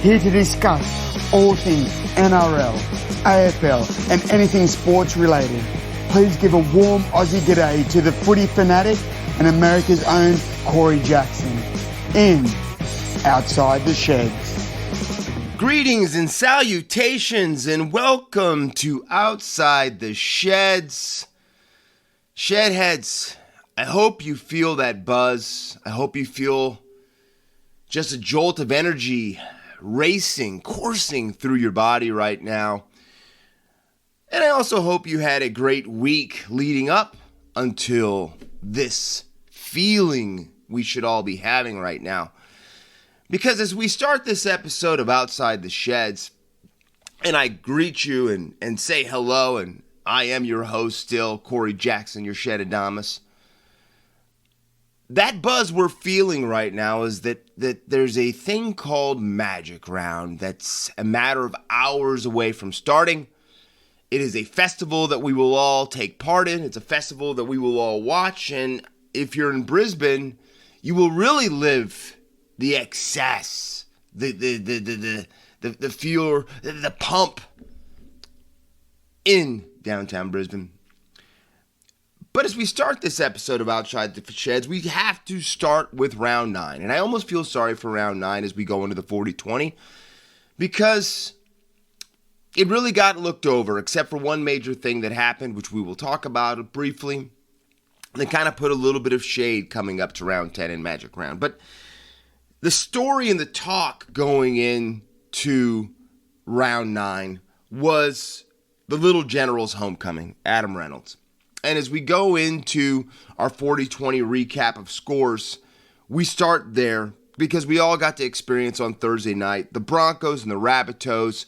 here to discuss all things NRL, AFL and anything sports related. Please give a warm Aussie g'day to the footy fanatic and America's own Corey Jackson in Outside the Sheds. Greetings and salutations and welcome to Outside the Sheds. Shedheads, I hope you feel that buzz. I hope you feel just a jolt of energy racing, coursing through your body right now. And I also hope you had a great week leading up until this feeling we should all be having right now. Because as we start this episode of Outside the Sheds, and I greet you and say hello, and I am your host still, Corey Jackson, your Shedadamus. That buzz we're feeling right now is that there's a thing called Magic Round that's a matter of hours away from starting. It is a festival that we will all take part in. It's a festival that we will all watch. And if you're in Brisbane, you will really live the excess, the feel, the pump in downtown Brisbane. But as we start this episode of Outside the Sheds, we have to start with round 9. And I almost feel sorry for round 9 as we go into the 40-20 because it really got looked over, except for one major thing that happened, which we will talk about briefly. They kind of put a little bit of shade coming up to round 10 in Magic Round. But the story and the talk going into round 9 was the little general's homecoming, Adam Reynolds. And as we go into our 40-20 recap of scores, we start there because we all got to experience on Thursday night the Broncos and the Rabbitohs.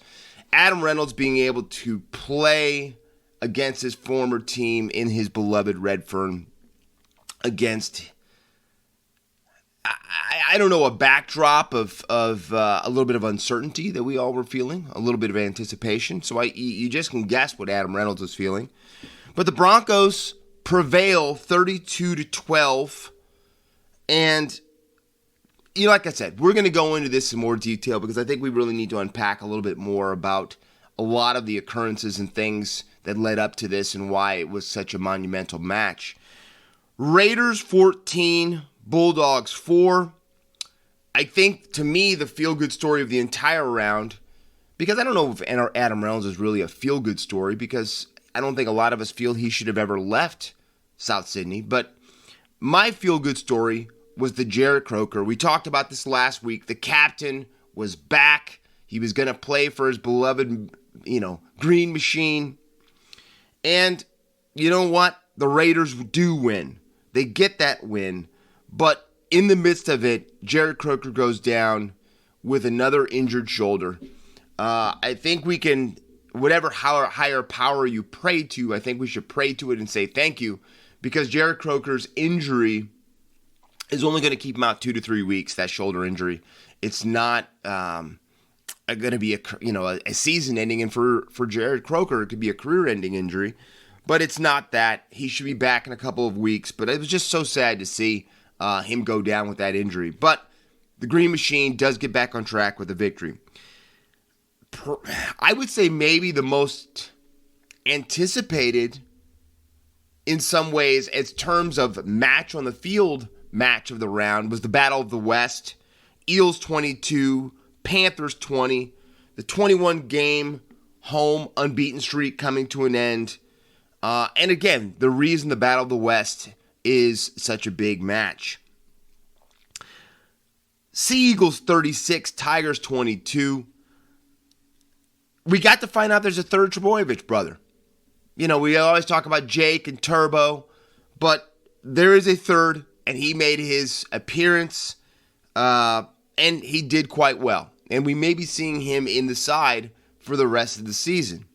Adam Reynolds being able to play against his former team in his beloved Redfern against, I don't know, a backdrop of a little bit of uncertainty that we all were feeling, a little bit of anticipation. So you just can guess what Adam Reynolds was feeling. But the Broncos prevail 32-12. And, like I said, we're going to go into this in more detail because I think we really need to unpack a little bit more about a lot of the occurrences and things that led up to this and why it was such a monumental match. Raiders 14, Bulldogs 4. I think, to me, the feel-good story of the entire round, because I don't know if Adam Reynolds is really a feel-good story because I don't think a lot of us feel he should have ever left South Sydney, but my feel-good story was the Jarrod Croker. We talked about this last week. The captain was back. He was going to play for his beloved, Green Machine. And you know what? The Raiders do win. They get that win. But in the midst of it, Jarrod Croker goes down with another injured shoulder. I think we can, whatever higher power you pray to, I think we should pray to it and say thank you, because Jarrod Croker's injury is only going to keep him out 2 to 3 weeks, that shoulder injury. It's not going to be a season-ending, and for Jarrod Croker, it could be a career-ending injury, but it's not that. He should be back in a couple of weeks, but it was just so sad to see him go down with that injury. But the Green Machine does get back on track with a victory. I would say maybe the most anticipated in some ways as terms of match on the field match of the round was the Battle of the West. Eels 22, Panthers 20, the 21-game home unbeaten streak coming to an end. And again, the reason the Battle of the West is such a big match. Sea Eagles 36, Tigers 22. We got to find out there's a third Trebojevic brother. We always talk about Jake and Turbo, but there is a third, and he made his appearance, and he did quite well. And we may be seeing him in the side for the rest of the season.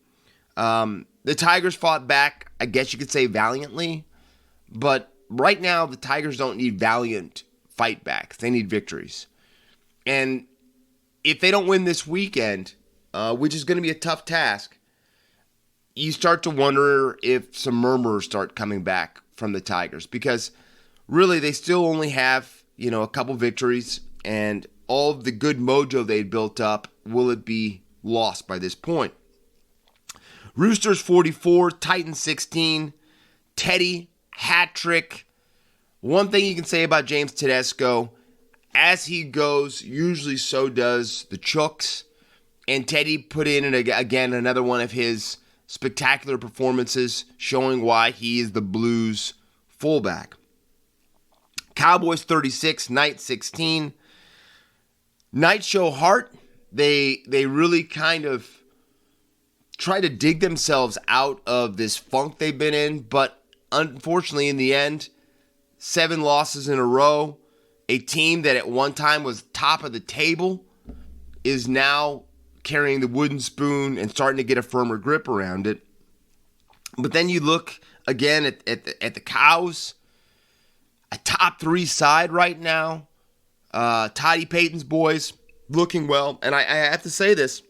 The Tigers fought back, I guess you could say valiantly, but right now the Tigers don't need valiant fight backs. They need victories. And if they don't win this weekend, which is going to be a tough task, you start to wonder if some murmurs start coming back from the Tigers, because really they still only have, a couple victories, and all of the good mojo they built up will it be lost by this point? Roosters 44, Titans 16, Teddy, hat trick. One thing you can say about James Tedesco, as he goes, usually so does the Chooks. And Teddy put in, again, another one of his spectacular performances, showing why he is the Blues fullback. Cowboys 36, Knights 16. Knights show heart. They really kind of try to dig themselves out of this funk they've been in, but unfortunately in the end, 7 losses in a row. A team that at one time was top of the table is now carrying the wooden spoon and starting to get a firmer grip around it. But then you look again at the Cows, a top 3 side right now. Toddy Payton's boys looking well. And I have to say this.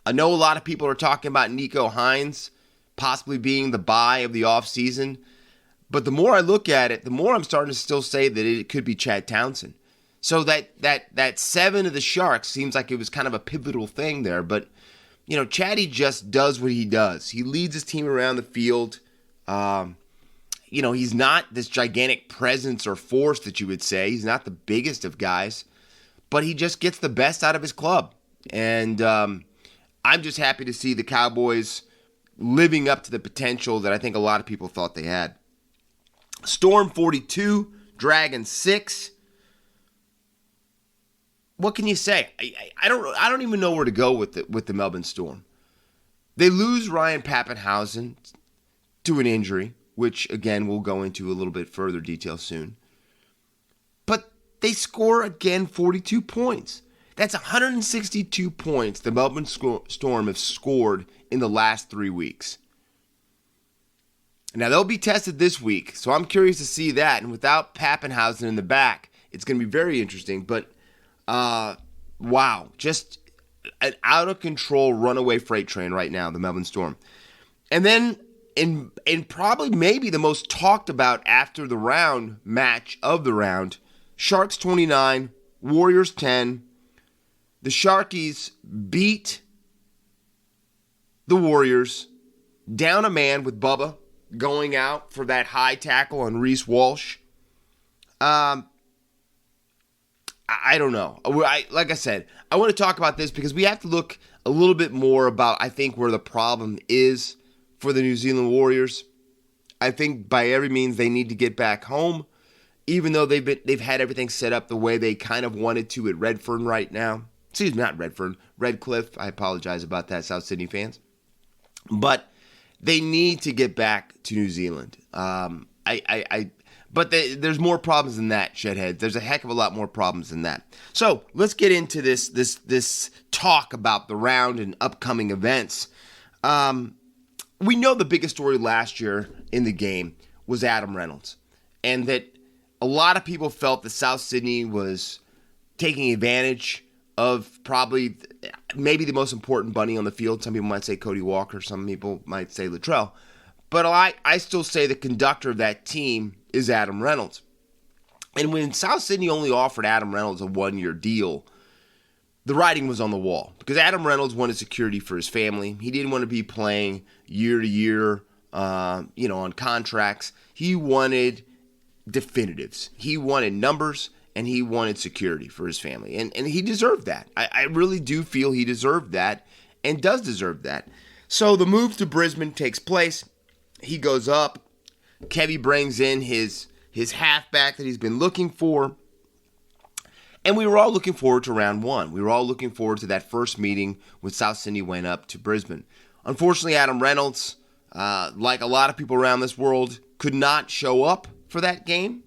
I know a lot of people are talking about Nico Hines possibly being the buy of the offseason. But the more I look at it, the more I'm starting to still say that it could be Chad Townsend. So that 7 of the Sharks seems like it was kind of a pivotal thing there. But, you know, Chatty just does what he does. He leads his team around the field. You know, he's not this gigantic presence or force that you would say. He's not the biggest of guys. But he just gets the best out of his club. And I'm just happy to see the Cowboys living up to the potential that I think a lot of people thought they had. Storm 42, Dragon 6. What can you say? I don't even know where to go with the Melbourne Storm. They lose Ryan Pappenhausen to an injury, which again we'll go into a little bit further detail soon. But they score again 42 points. That's 162 points the Melbourne Storm have scored in the last 3 weeks. Now, they'll be tested this week, so I'm curious to see that. And without Pappenhausen in the back, it's going to be very interesting. But, wow, just an out-of-control runaway freight train right now, the Melbourne Storm. And then, in probably maybe the most talked about after the round match of the round, Sharks 29, Warriors 10. The Sharkies beat the Warriors down a man with Bubba going out for that high tackle on Reece Walsh. I don't know. Like I said, I want to talk about this because we have to look a little bit more about, I think, where the problem is for the New Zealand Warriors. I think by every means they need to get back home, even though they've had everything set up the way they kind of wanted to at Redfern right now. Excuse me, not Redfern, Redcliffe. I apologize about that, South Sydney fans. But they need to get back to New Zealand. But there's more problems than that, Shedheads. There's a heck of a lot more problems than that. So let's get into this talk about the round and upcoming events. We know the biggest story last year in the game was Adam Reynolds, and that a lot of people felt that South Sydney was taking advantage of probably maybe the most important bunny on the field. Some people might say Cody Walker. Some people might say Latrell. But I still say the conductor of that team is Adam Reynolds. And when South Sydney only offered Adam Reynolds a 1-year deal, the writing was on the wall. Because Adam Reynolds wanted security for his family. He didn't want to be playing year to year, on contracts. He wanted definitives. He wanted numbers. And he wanted security for his family. And he deserved that. I really do feel he deserved that and does deserve that. So the move to Brisbane takes place. He goes up. Kevy brings in his halfback that he's been looking for. And we were all looking forward to round 1. We were all looking forward to that first meeting when South Sydney went up to Brisbane. Unfortunately, Adam Reynolds, like a lot of people around this world, could not show up for that game.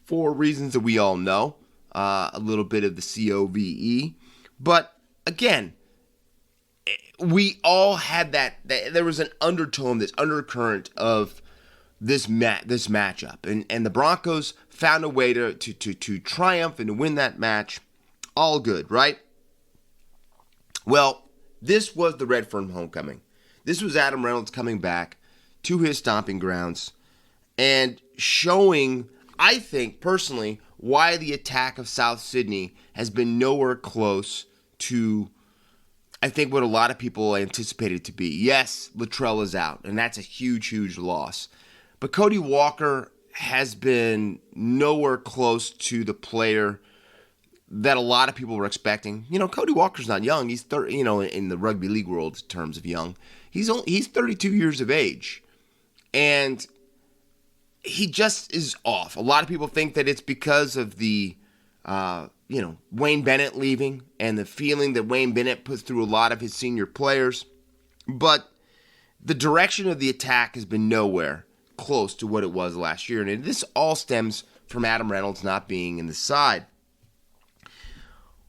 For reasons that we all know, a little bit of the COVE. But again, we all had that there was an undertone, this undercurrent of this matchup. And the Broncos found a way to triumph and to win that match. All good, right? Well, this was the Redfern homecoming. This was Adam Reynolds coming back to his stomping grounds and showing, I think, personally, why the attack of South Sydney has been nowhere close to, I think, what a lot of people anticipated it to be. Yes, Latrell is out, and that's a huge, huge loss. But Cody Walker has been nowhere close to the player that a lot of people were expecting. Cody Walker's not young. He's 30, in the rugby league world in terms of young. He's 32 years of age. And he just is off. A lot of people think that it's because of the Wayne Bennett leaving and the feeling that Wayne Bennett put through a lot of his senior players. But the direction of the attack has been nowhere close to what it was last year. And this all stems from Adam Reynolds not being in the side.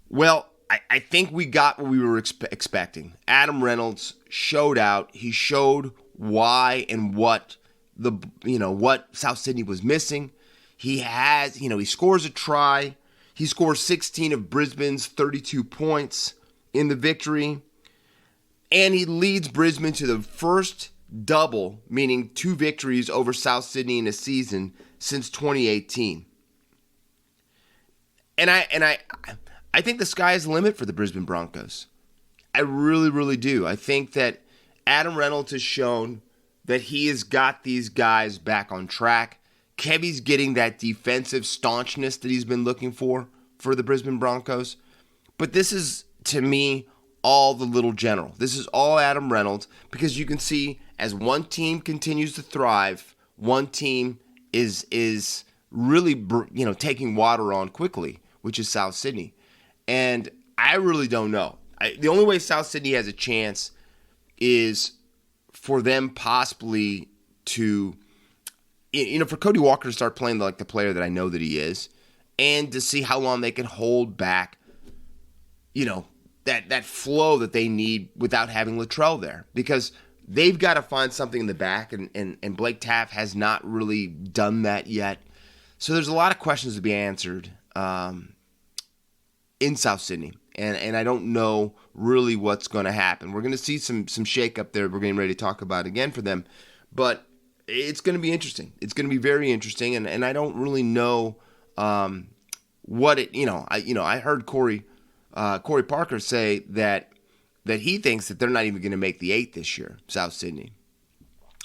Well, I think we got what we were expecting. Adam Reynolds showed out. He showed why and what what South Sydney was missing. He scores a try. He scores 16 of Brisbane's 32 points in the victory. And he leads Brisbane to the first double, meaning 2 victories over South Sydney in a season since 2018. And I think the sky is the limit for the Brisbane Broncos. I really, really do. I think that Adam Reynolds has shown that he has got these guys back on track. Kevy's getting that defensive staunchness that he's been looking for the Brisbane Broncos. But this is, to me, all the little general. This is all Adam Reynolds, because you can see as one team continues to thrive, one team is really taking water on quickly, which is South Sydney. And I really don't know. The only way South Sydney has a chance is for them possibly to, for Cody Walker to start playing like the player that I know that he is, and to see how long they can hold back, that flow that they need without having Latrell there. Because they've got to find something in the back, and Blake Taft has not really done that yet. So there's a lot of questions to be answered in South Sydney. And I don't know really what's going to happen. We're going to see some shake-up there. We're getting ready to talk about again for them. But it's going to be interesting. It's going to be very interesting. And I don't really know what it, I heard Corey Parker say that he thinks that they're not even going to make the 8 this year, South Sydney.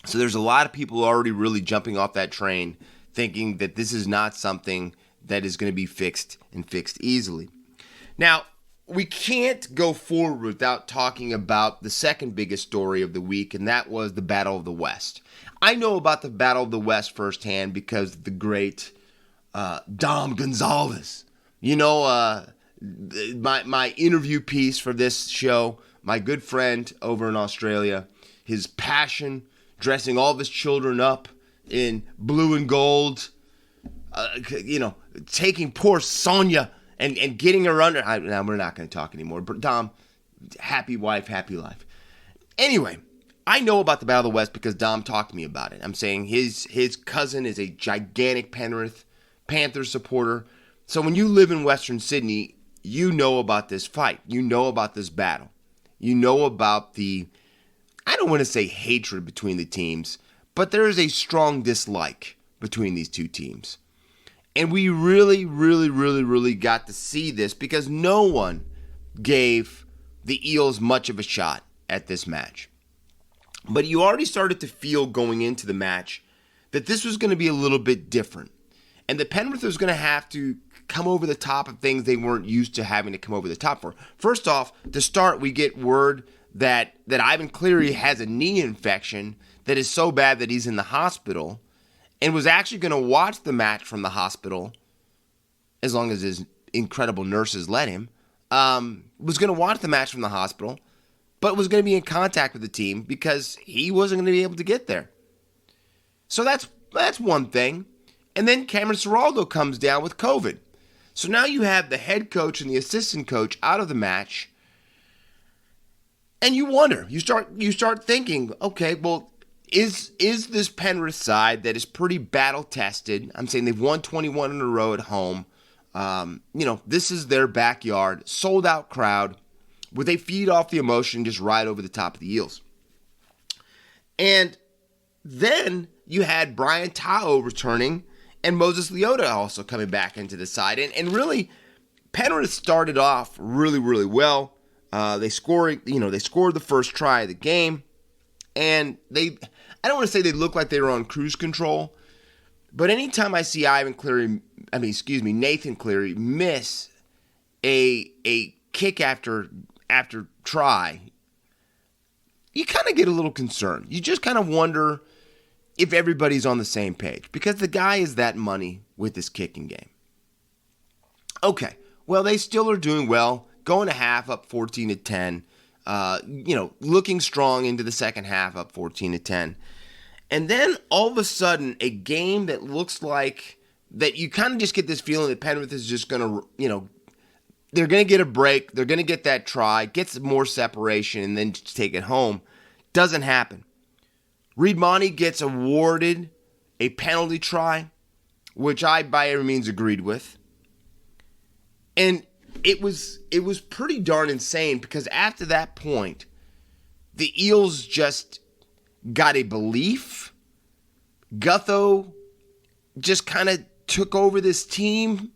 So there's a lot of people already really jumping off that train, thinking that this is not something that is going to be fixed easily. Now, we can't go forward without talking about the second biggest story of the week, and that was the Battle of the West. I know about the Battle of the West firsthand because of the great Dom Gonzalez. My interview piece for this show, my good friend over in Australia, his passion, dressing all of his children up in blue and gold, taking poor Sonia and getting her under. Now we're not going to talk anymore. But Dom, happy wife, happy life. Anyway, I know about the Battle of the West because Dom talked to me about it. I'm saying his cousin is a gigantic Penrith Panthers supporter. So when you live in Western Sydney, you know about this fight. You know about this battle. You know about the, I don't want to say hatred between the teams, but there is a strong dislike between these two teams. And we really, really, really, really got to see this because no one gave the Eels much of a shot at this match. But you already started to feel going into the match that this was going to be a little bit different. And the Penrith was going to have to come over the top of things they weren't used to having to come over the top for. First off, to start, we get word that Ivan Cleary has a knee infection that is so bad that he's in the hospital, and was actually going to watch the match from the hospital, as long as his incredible nurses let him, was going to watch the match from the hospital, but was going to be in contact with the team because he wasn't going to be able to get there. So that's one thing. And then Cameron Ciraldo comes down with COVID. So now you have the head coach and the assistant coach out of the match, and you wonder, you start thinking, okay, well, Is this Penrith side that is pretty battle-tested? I'm saying they've won 21 in a row at home. This is their backyard, sold-out crowd. Would they feed off the emotion and just ride over the top of the Eels? And then you had Brian Tao returning and Moses Leota also coming back into the side. And really, Penrith started off really, really well. They scored the first try of the game, and I don't want to say they look like they were on cruise control, but anytime I see Nathan Cleary miss a kick after try, you kind of get a little concerned. You just kind of wonder if everybody's on the same page, because the guy is that money with his kicking game. Okay, well, they still are doing well, going to half up 14-10, looking strong into the second half up 14-10. And then all of a sudden, a game that looks like that you kind of just get this feeling that Penrith is just going to, they're going to get a break, they're going to get that try, get some more separation, and then just take it home. Doesn't happen. Reed Monty gets awarded a penalty try, which I by every means agreed with. And it was pretty darn insane, because after that point, the Eels just got a belief. Gutho just kind of took over this team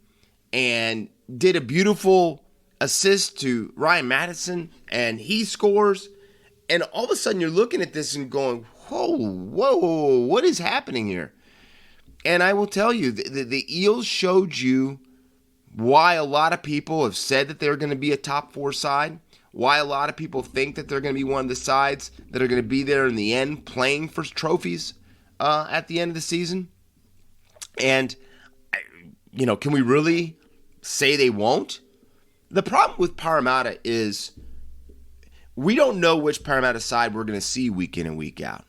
and did a beautiful assist to Ryan Madison, and he scores. And all of a sudden you're looking at this and going, whoa, what is happening here? And I will tell you, the Eels showed you why a lot of people have said that they're going to be a top 4 side, why a lot of people think that they're going to be one of the sides that are going to be there in the end playing for trophies at the end of the season. And, can we really say they won't? The problem with Parramatta is we don't know which Parramatta side we're going to see week in and week out.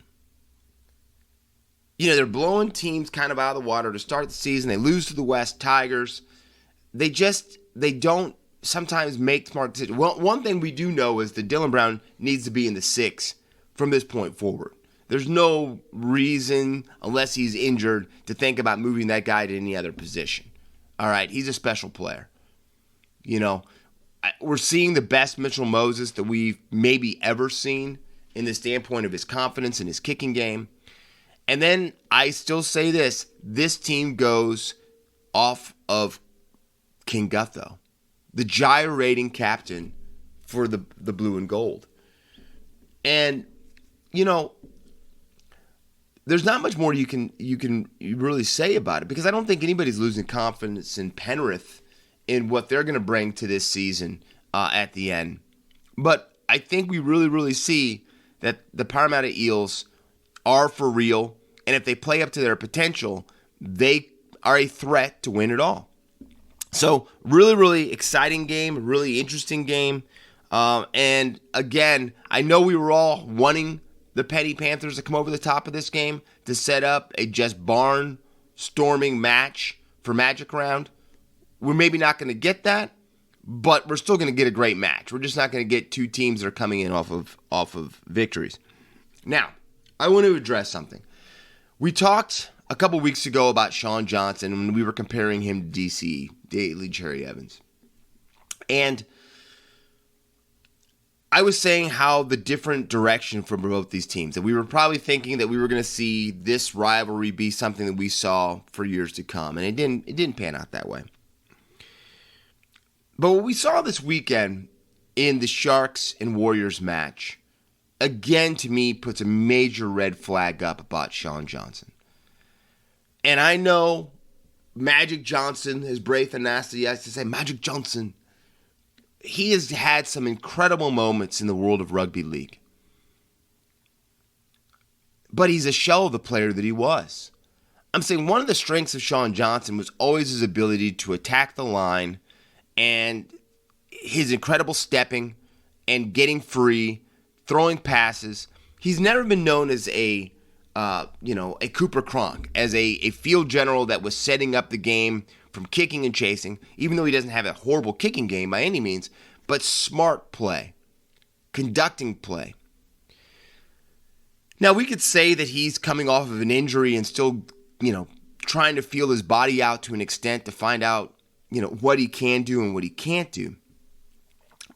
They're blowing teams kind of out of the water to start the season. They lose to the West Tigers. They don't sometimes make smart decisions. Well, one thing we do know is that Dylan Brown needs to be in the 6 from this point forward. There's no reason, unless he's injured, to think about moving that guy to any other position. All right, he's a special player. We're seeing the best Mitchell Moses that we've maybe ever seen in the standpoint of his confidence in his kicking game. And then I still say this team goes off of King Gutho, the gyrating captain for the blue and gold. And, there's not much more you can really say about it, because I don't think anybody's losing confidence in Penrith in what they're going to bring to this season at the end. But I think we really, really see that the Parramatta Eels are for real, and if they play up to their potential, they are a threat to win it all. So really, really exciting game, really interesting game. And again, I know we were all wanting the Penny Panthers to come over the top of this game to set up a just barn-storming match for Magic Round. We're maybe not going to get that, but we're still going to get a great match. We're just not going to get two teams that are coming in off of victories. Now, I want to address something. We talked a couple weeks ago about Sean Johnson when we were comparing him to DC, Daly Cherry Evans. And I was saying how the different direction for both these teams, that we were probably thinking that we were going to see this rivalry be something that we saw for years to come, and it didn't pan out that way. But what we saw this weekend in the Sharks and Warriors match, again, to me, puts a major red flag up about Sean Johnson. And I know Magic Johnson, as brave and nasty as to say, Magic Johnson, he has had some incredible moments in the world of rugby league. But he's a shell of the player that he was. I'm saying one of the strengths of Sean Johnson was always his ability to attack the line and his incredible stepping and getting free, throwing passes. He's never been known as a Cooper Cronk, as a field general that was setting up the game from kicking and chasing, even though he doesn't have a horrible kicking game by any means, but smart play, conducting play. Now, we could say that he's coming off of an injury and still, trying to feel his body out to an extent to find out, what he can do and what he can't do.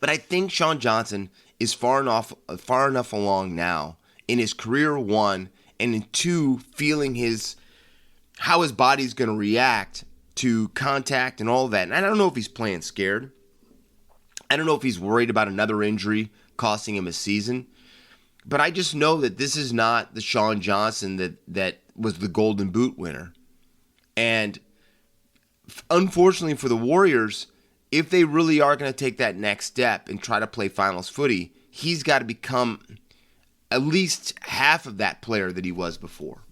But I think Sean Johnson is far enough along now in his career, one, and in two, feeling how his body's going to react to contact and all that. And I don't know if he's playing scared, I don't know if he's worried about another injury costing him a season, but I just know that this is not the Sean Johnson that was the Golden Boot winner. And unfortunately for the Warriors, if they really are going to take that next step and try to play finals footy, he's got to become at least half of that player that he was before.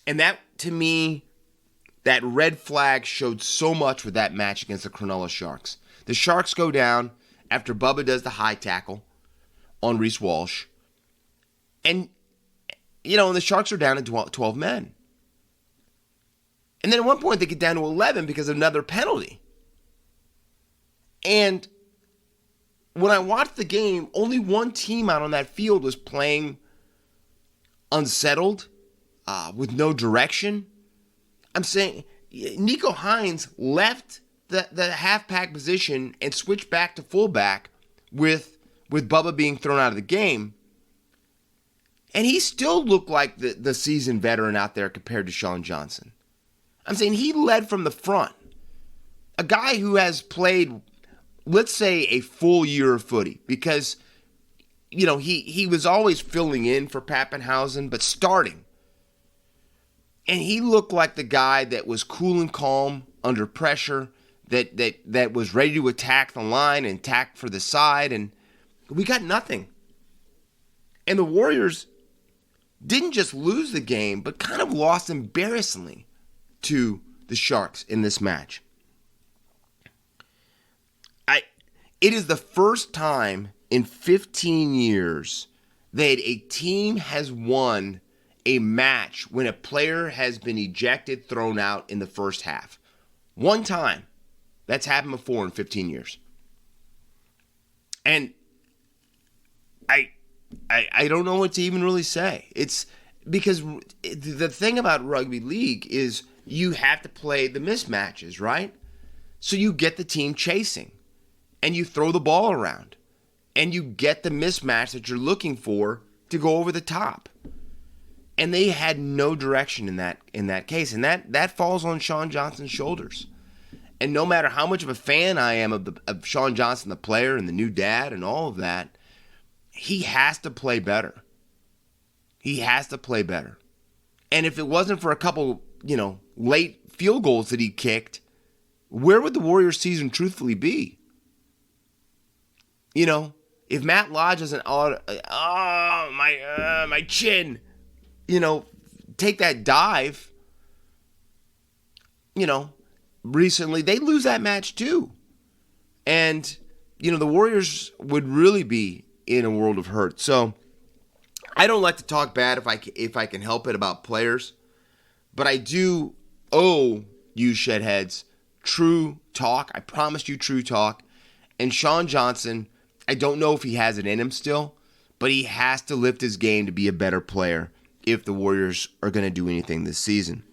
And that, to me, that red flag showed so much with that match against the Cronulla Sharks. The Sharks go down after Bubba does the high tackle on Reece Walsh. And, and the Sharks are down to 12 men. And then at one point they get down to 11 because of another penalty. And when I watched the game, only one team out on that field was playing unsettled, with no direction. I'm saying Nico Hines left the half-pack position and switched back to fullback with Bubba being thrown out of the game. And he still looked like the seasoned veteran out there compared to Sean Johnson. I'm saying he led from the front. A guy who has played, let's say, a full year of footy, because, he was always filling in for Pappenhausen, but starting. And he looked like the guy that was cool and calm under pressure, that was ready to attack the line and attack for the side, and we got nothing. And the Warriors didn't just lose the game, but kind of lost embarrassingly to the Sharks in this match. It is the first time in 15 years that a team has won a match when a player has been ejected, thrown out in the first half. One time. That's happened before in 15 years. And I don't know what to even really say. It's because the thing about rugby league is you have to play the mismatches, right? So you get the team chasing and you throw the ball around and you get the mismatch that you're looking for to go over the top. And they had no direction in that case. And that falls on Sean Johnson's shoulders. And no matter how much of a fan I am of Sean Johnson, the player, and the new dad and all of that, he has to play better. He has to play better. And if it wasn't for a couple, late field goals that he kicked, where would the Warriors season truthfully be? If Matt Lodge doesn't, my chin, take that dive, recently, they lose that match too. And, the Warriors would really be in a world of hurt. So I don't like to talk bad if I can help it about players, but I do owe you shedheads true talk. I promised you true talk. And Sean Johnson, I don't know if he has it in him still, but he has to lift his game to be a better player if the Warriors are going to do anything this season.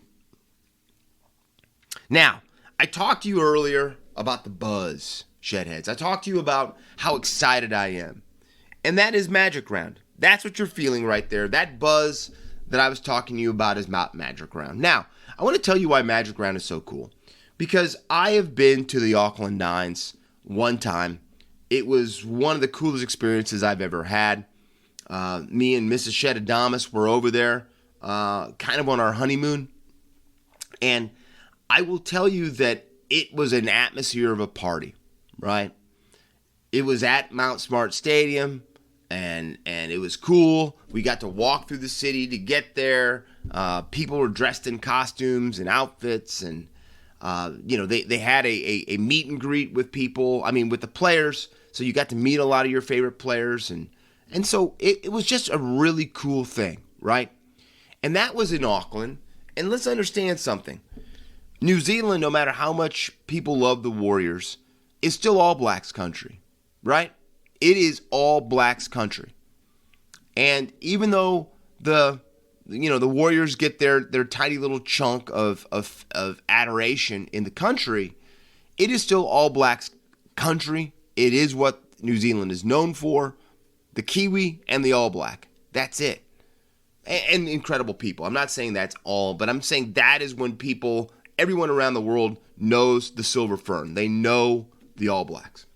Now, I talked to you earlier about the buzz, shedheads. I talked to you about how excited I am. And that is Magic Round. That's what you're feeling right there. That buzz that I was talking to you about is Magic Round. Now, I want to tell you why Magic Round is so cool. Because I have been to the Auckland Nines one time. It was one of the coolest experiences I've ever had. Me and Mrs. Shedadamas were over there, kind of on our honeymoon. And I will tell you that it was an atmosphere of a party, right? It was at Mount Smart Stadium, and it was cool. We got to walk through the city to get there. People were dressed in costumes and outfits, and they had a meet and greet with people. With the players. So you got to meet a lot of your favorite players, and so it was just a really cool thing, right? And that was in Auckland. And let's understand something. New Zealand, no matter how much people love the Warriors, is still All Blacks country, right? It is All Blacks country. And even though the Warriors get their tiny little chunk of adoration in the country, it is still All Blacks country. It is what New Zealand is known for, the Kiwi and the All Black. That's it. And incredible people. I'm not saying that's all, but I'm saying that is when everyone around the world knows the Silver Fern. They know the All Blacks.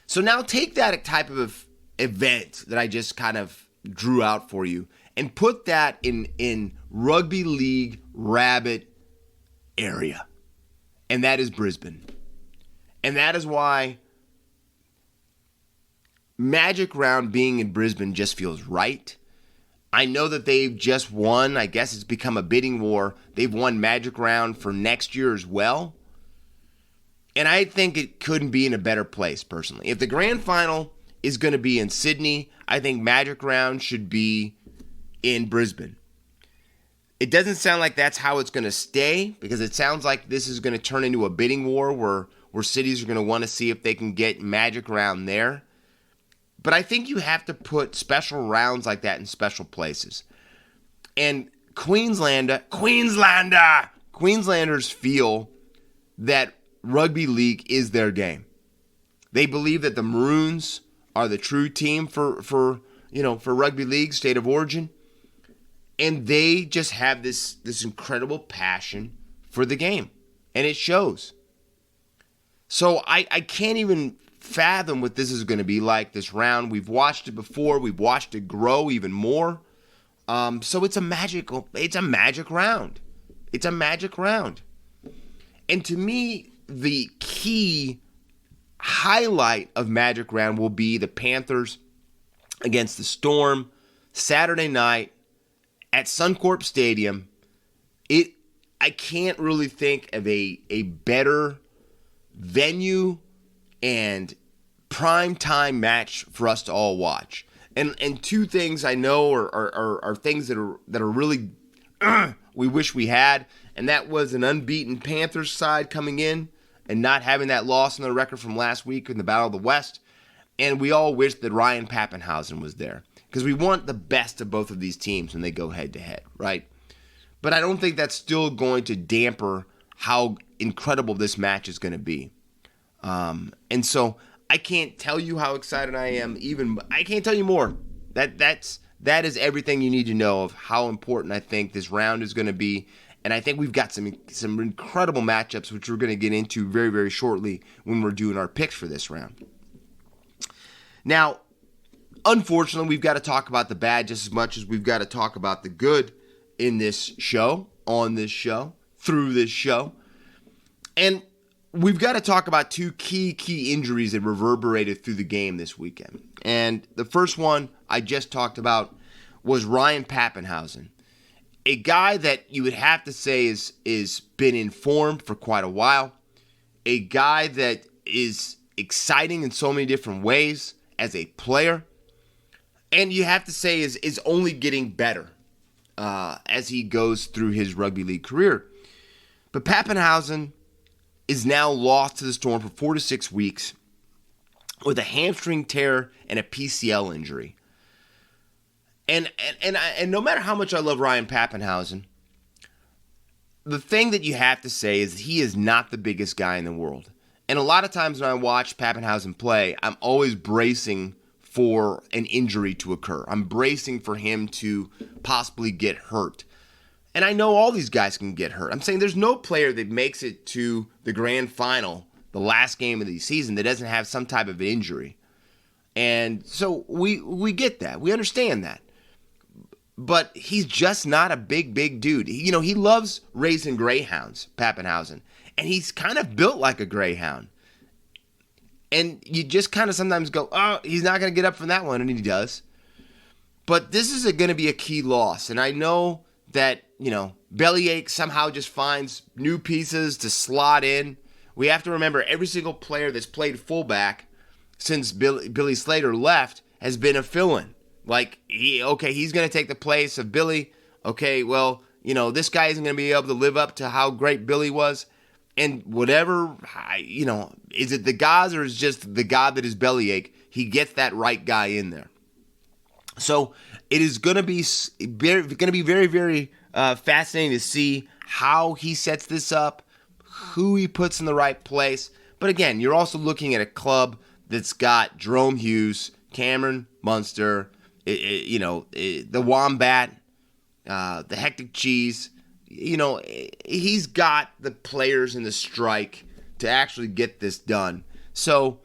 So now take that type of event that I just kind of drew out for you and put that in rugby league rabbit area. And that is Brisbane. And that is why Magic Round being in Brisbane just feels right. I know that they've just won. I guess it's become a bidding war. They've won Magic Round for next year as well. And I think it couldn't be in a better place, personally. If the grand final is going to be in Sydney, I think Magic Round should be in Brisbane. It doesn't sound like that's how it's going to stay, because it sounds like this is going to turn into a bidding war where cities are going to want to see if they can get Magic Round there. But I think you have to put special rounds like that in special places. And Queenslanders feel that rugby league is their game. They believe that the Maroons are the true team for rugby league, state of origin. And they just have this incredible passion for the game. And it shows. So I can't even fathom what this is going to be like, this round. We've watched it before. We've watched it grow even more. So it's a magic round. It's a magic round. And to me, the key highlight of Magic Round will be the Panthers against the Storm Saturday night at Suncorp Stadium. I can't really think of a better venue and prime time match for us to all watch. And two things I know are things that are really we wish we had, and that was an unbeaten Panthers side coming in and not having that loss in the record from last week in the Battle of the West. And we all wish that Ryan Pappenhausen was there, because we want the best of both of these teams when they go head-to-head, right? But I don't think that's still going to damper how incredible this match is going to be. And so I can't tell you how excited I am. I can't tell you more. That is everything you need to know of how important I think this round is going to be. And I think we've got some incredible matchups, which we're going to get into very, very shortly when we're doing our picks for this round. Now, unfortunately, we've got to talk about the bad just as much as we've got to talk about the good in this show, on this show, through this show. And we've got to talk about two key injuries that reverberated through the game this weekend. And the first one I just talked about was Ryan Pappenhausen, a guy that you would have to say is been in form for quite a while, a guy that is exciting in so many different ways as a player, and you have to say is only getting better as he goes through his rugby league career. But Pappenhausen is now lost to the Storm for 4 to 6 weeks with a hamstring tear and a PCL injury. And no matter how much I love Ryan Pappenhausen, the thing that you have to say is he is not the biggest guy in the world. And a lot of times when I watch Pappenhausen play, I'm always bracing for an injury to occur. I'm bracing for him to possibly get hurt. And I know all these guys can get hurt. I'm saying there's no player that makes it to the grand final, the last game of the season, that doesn't have some type of injury. And so we get that. We understand that. But he's just not a big dude. He loves raising greyhounds, Pappenhausen. And he's kind of built like a greyhound. And you just kind of sometimes go, oh, he's not going to get up from that one. And he does. But this is going to be a key loss. And I know that, Bellyache somehow just finds new pieces to slot in. We have to remember every single player that's played fullback since Billy Slater left has been a fill-in. Like, he's going to take the place of Billy. Okay, well, this guy isn't going to be able to live up to how great Billy was. And whatever, is it the gods or is it just the god that is Bellyache? He gets that right guy in there. So it is going to be very, very fascinating to see how he sets this up, who he puts in the right place. But again, you're also looking at a club that's got Jerome Hughes, Cameron Munster, the Wombat, the Hectic Cheese. He's got the players in the strike to actually get this done. So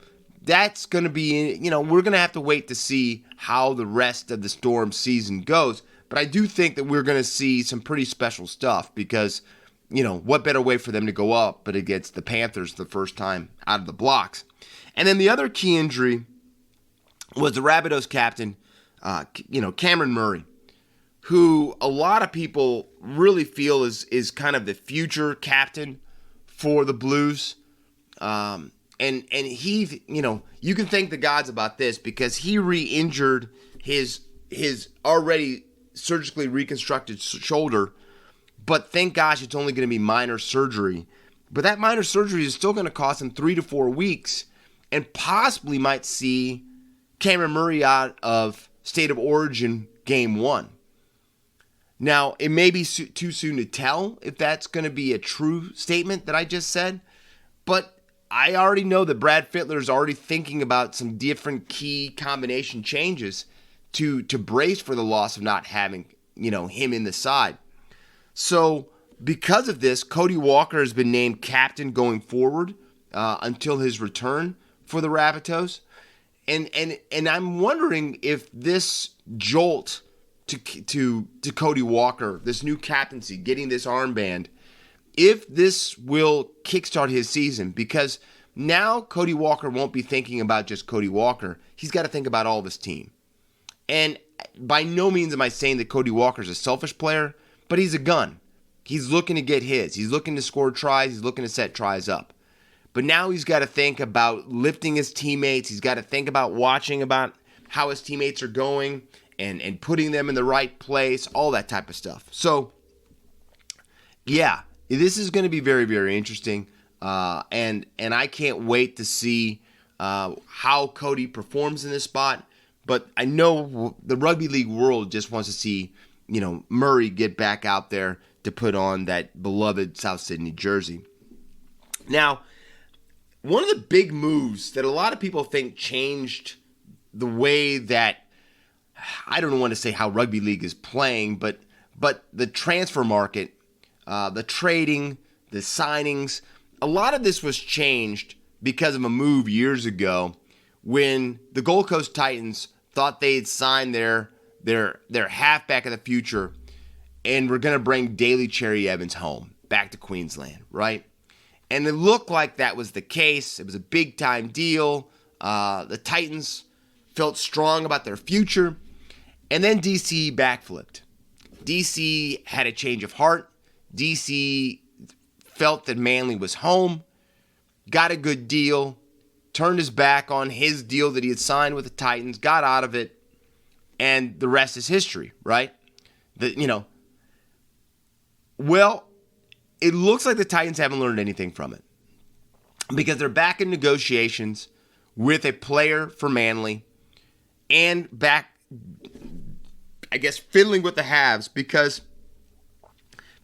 that's going to be, we're going to have to wait to see how the rest of the Storm season goes. But I do think that we're going to see some pretty special stuff because, what better way for them to go up but against the Panthers the first time out of the blocks. And then the other key injury was the Rabbitohs captain, Cameron Murray, who a lot of people really feel is kind of the future captain for the Blues. And he, you can thank the gods about this because he re-injured his already surgically reconstructed shoulder, but thank gosh it's only going to be minor surgery. But that minor surgery is still going to cost him 3 to 4 weeks and possibly might see Cameron Murray out of State of Origin Game 1. Now, it may be too soon to tell if that's going to be a true statement that I just said, but I already know that Brad Fittler is already thinking about some different key combination changes to brace for the loss of not having, him in the side. So because of this, Cody Walker has been named captain going forward until his return for the Rabbitohs. And I'm wondering if this jolt to Cody Walker, this new captaincy, getting this armband, if this will kickstart his season, because now Cody Walker won't be thinking about just Cody Walker. He's got to think about all of his team. And by no means am I saying that Cody Walker's a selfish player, but he's a gun. He's looking to get his. He's looking to score tries. He's looking to set tries up. But now he's got to think about lifting his teammates. He's got to think about watching about how his teammates are going and putting them in the right place, all that type of stuff. So, yeah, this is going to be very, very interesting. And I can't wait to see how Cody performs in this spot. But I know the rugby league world just wants to see, Murray get back out there to put on that beloved South Sydney jersey. Now, one of the big moves that a lot of people think changed the way that, I don't want to say how rugby league is playing, but the transfer market, the trading, the signings, a lot of this was changed because of a move years ago when the Gold Coast Titans thought they had signed their halfback of the future and were going to bring Daly Cherry Evans home, back to Queensland, right? And it looked like that was the case. It was a big-time deal. The Titans felt strong about their future. And then DC backflipped. DC had a change of heart. DC felt that Manly was home, got a good deal, turned his back on his deal that he had signed with the Titans, got out of it, and the rest is history, right? Well, it looks like the Titans haven't learned anything from it because they're back in negotiations with a player for Manly and back, I guess, fiddling with the halves because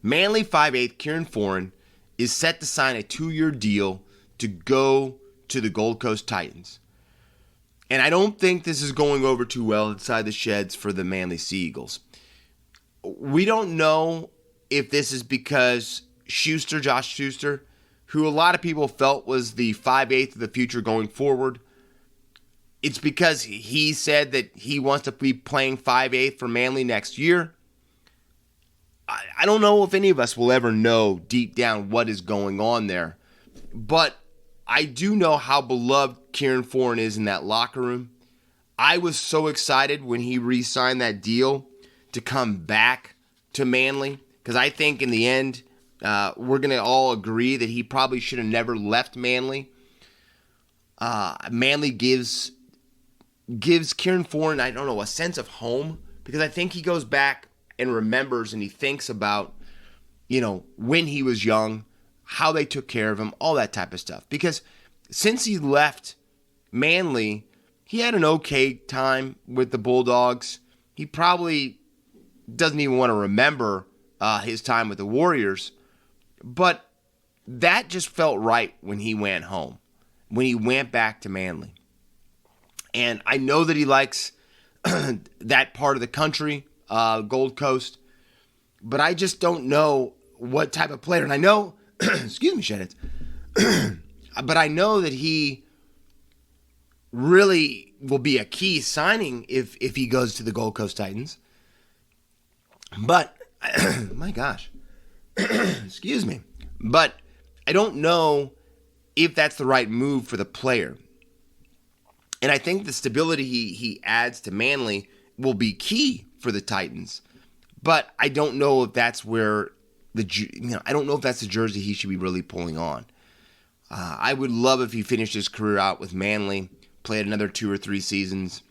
Manly 5'8" Kieran Foran is set to sign a 2-year deal to go to the Gold Coast Titans. And I don't think this is going over too well inside the sheds for the Manly Sea Eagles. We don't know if this is because Josh Schuster, who a lot of people felt was the 5'8" of the future going forward, it's because he said that he wants to be playing 5'8" for Manly next year. I don't know if any of us will ever know deep down what is going on there. But I do know how beloved Kieran Foran is in that locker room. I was so excited when he re-signed that deal to come back to Manly because I think in the end, we're going to all agree that he probably should have never left Manly. Manly gives Kieran Foran, I don't know, a sense of home because I think he goes back and remembers and he thinks about, when he was young, how they took care of him, all that type of stuff. Because since he left Manly, he had an okay time with the Bulldogs. He probably doesn't even want to remember his time with the Warriors. But that just felt right when he went home, when he went back to Manly. And I know that he likes that part of the country, Gold Coast, but I just don't know what type of player. And I know, excuse me, Shedheads, but I know that he really will be a key signing if he goes to the Gold Coast Titans. But, my gosh, excuse me. But I don't know if that's the right move for the player. And I think the stability he adds to Manly will be key for the Titans. But I don't know if that's where I don't know if that's the jersey he should be really pulling on. I would love if he finished his career out with Manly, played another 2 or 3 seasons,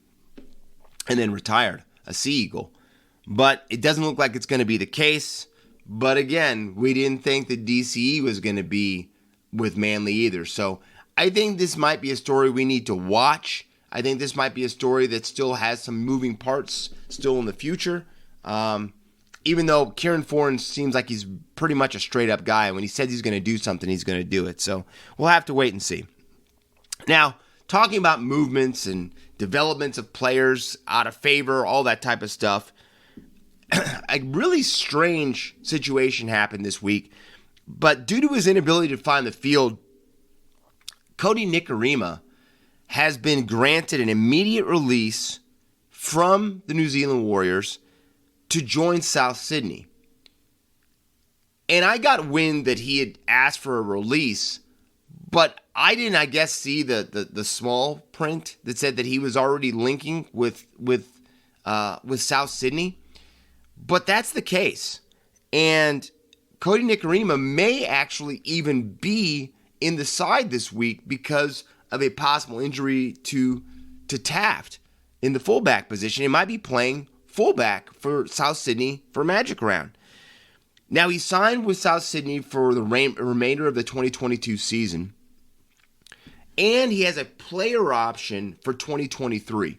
and then retired, a Sea Eagle. But it doesn't look like it's going to be the case. But again, we didn't think that DCE was going to be with Manly either. So I think this might be a story we need to watch. I think this might be a story that still has some moving parts still in the future. Even though Kieran Foran seems like he's pretty much a straight-up guy. When he says he's going to do something, he's going to do it. So we'll have to wait and see. Now, talking about movements and developments of players out of favor, all that type of stuff, a really strange situation happened this week. But due to his inability to find the field, Cody Nicorima has been granted an immediate release from the New Zealand Warriors to join South Sydney. And I got wind that he had asked for a release, but I didn't, I guess, see the small print that said that he was already linking with South Sydney. But that's the case. And Cody Nicorima may actually even be in the side this week because of a possible injury to Taft in the fullback position. He might be playing fullback for South Sydney for Magic Round. Now, he signed with South Sydney for the remainder of the 2022 season, and he has a player option for 2023.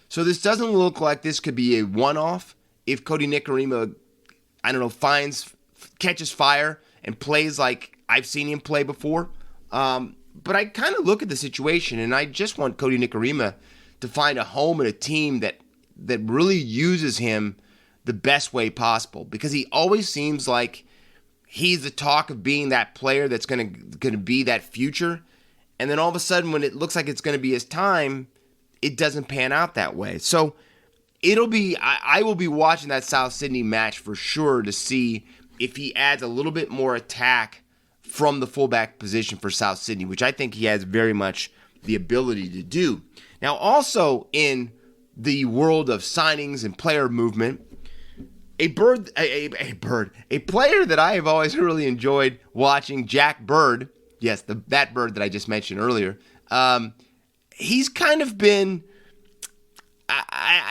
So this doesn't look like this could be a one-off if Cody Nicorima, catches fire and plays like I've seen him play before. But I kind of look at the situation, and I just want Cody Nicorima to find a home at a team that really uses him the best way possible, because he always seems like he's the talk of being that player that's going to be that future, and then all of a sudden when it looks like it's going to be his time, it doesn't pan out that way. So I will be watching that South Sydney match for sure to see if he adds a little bit more attack from the fullback position for South Sydney, which I think he has very much the ability to do. Now, also in the world of signings and player movement, a player that I have always really enjoyed watching, Jack Bird, yes, that Bird that I just mentioned earlier, he's kind of been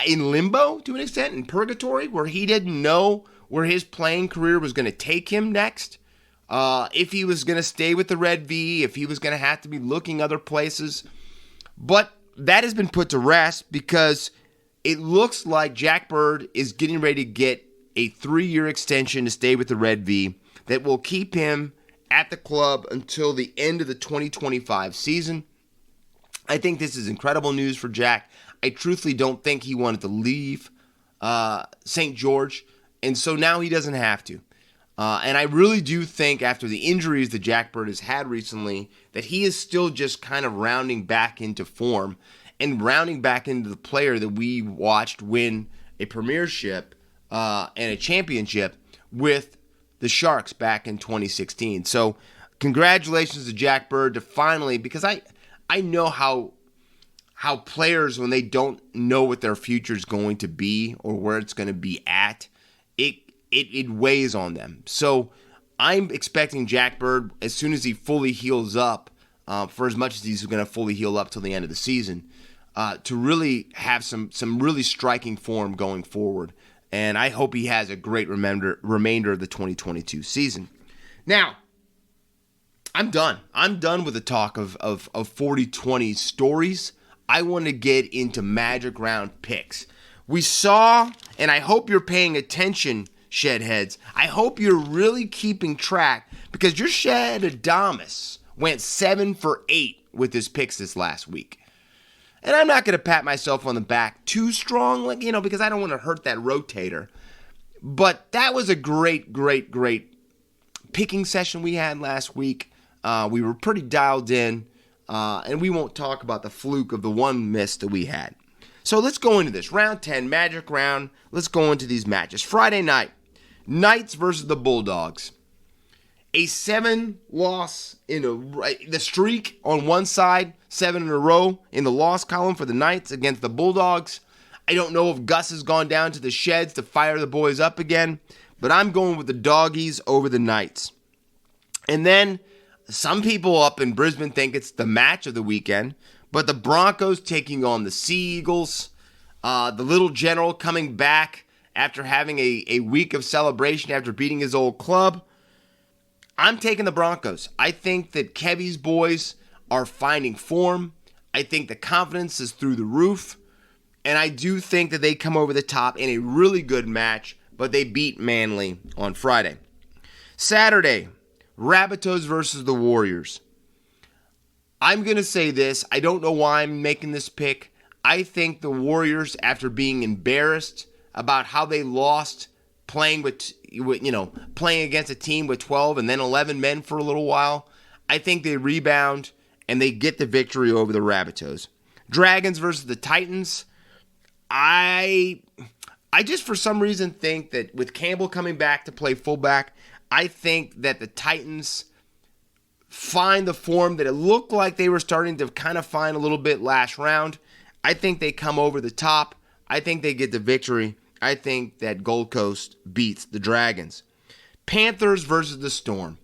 in limbo to an extent, in purgatory, where he didn't know where his playing career was going to take him next. If he was going to stay with the Red V, if he was going to have to be looking other places. But that has been put to rest because it looks like Jack Bird is getting ready to get a 3-year extension to stay with the Red V that will keep him at the club until the end of the 2025 season. I think this is incredible news for Jack. I truthfully don't think he wanted to leave St. George, and so now he doesn't have to. And I really do think after the injuries that Jack Bird has had recently, that he is still just kind of rounding back into form and rounding back into the player that we watched win a premiership and a championship with the Sharks back in 2016. So congratulations to Jack Bird to finally, because I know how players, when they don't know what their future is going to be or where it's going to be at, it weighs on them. So I'm expecting Jack Bird, as soon as he fully heals up, for as much as he's going to fully heal up till the end of the season, to really have some really striking form going forward. And I hope he has a great remainder of the 2022 season. Now, I'm done. I'm done with the talk of 40-20 stories. I want to get into Magic Round picks. We saw, and I hope you're paying attention, Shedheads. I hope you're really keeping track, because your Shed Adamus went 7 for 8 with his picks this last week. And I'm not going to pat myself on the back too strong, because I don't want to hurt that rotator. But that was a great picking session we had last week. We were pretty dialed in. And we won't talk about the fluke of the one miss that we had. So let's go into this. Round 10, Magic Round. Let's go into these matches. Friday night, Knights versus the Bulldogs. A 7-loss the streak on one side, 7 in a row in the loss column for the Knights against the Bulldogs. I don't know if Gus has gone down to the sheds to fire the boys up again, but I'm going with the Doggies over the Knights. And then some people up in Brisbane think it's the match of the weekend, but the Broncos taking on the Sea Eagles. The little general coming back after having a week of celebration after beating his old club. I'm taking the Broncos. I think that Kevy's boys are finding form. I think the confidence is through the roof. And I do think that they come over the top in a really good match, but they beat Manly on Friday. Saturday, Rabbitohs versus the Warriors. I'm going to say this. I don't know why I'm making this pick. I think the Warriors, after being embarrassed about how they lost playing playing against a team with 12 and then 11 men for a little while, I think they rebound and they get the victory over the Rabbitohs. Dragons versus the Titans. I just for some reason think that with Campbell coming back to play fullback, I think that the Titans find the form that it looked like they were starting to kind of find a little bit last round. I think they come over the top. I think they get the victory. I think that Gold Coast beats the Dragons. Panthers versus the Storm.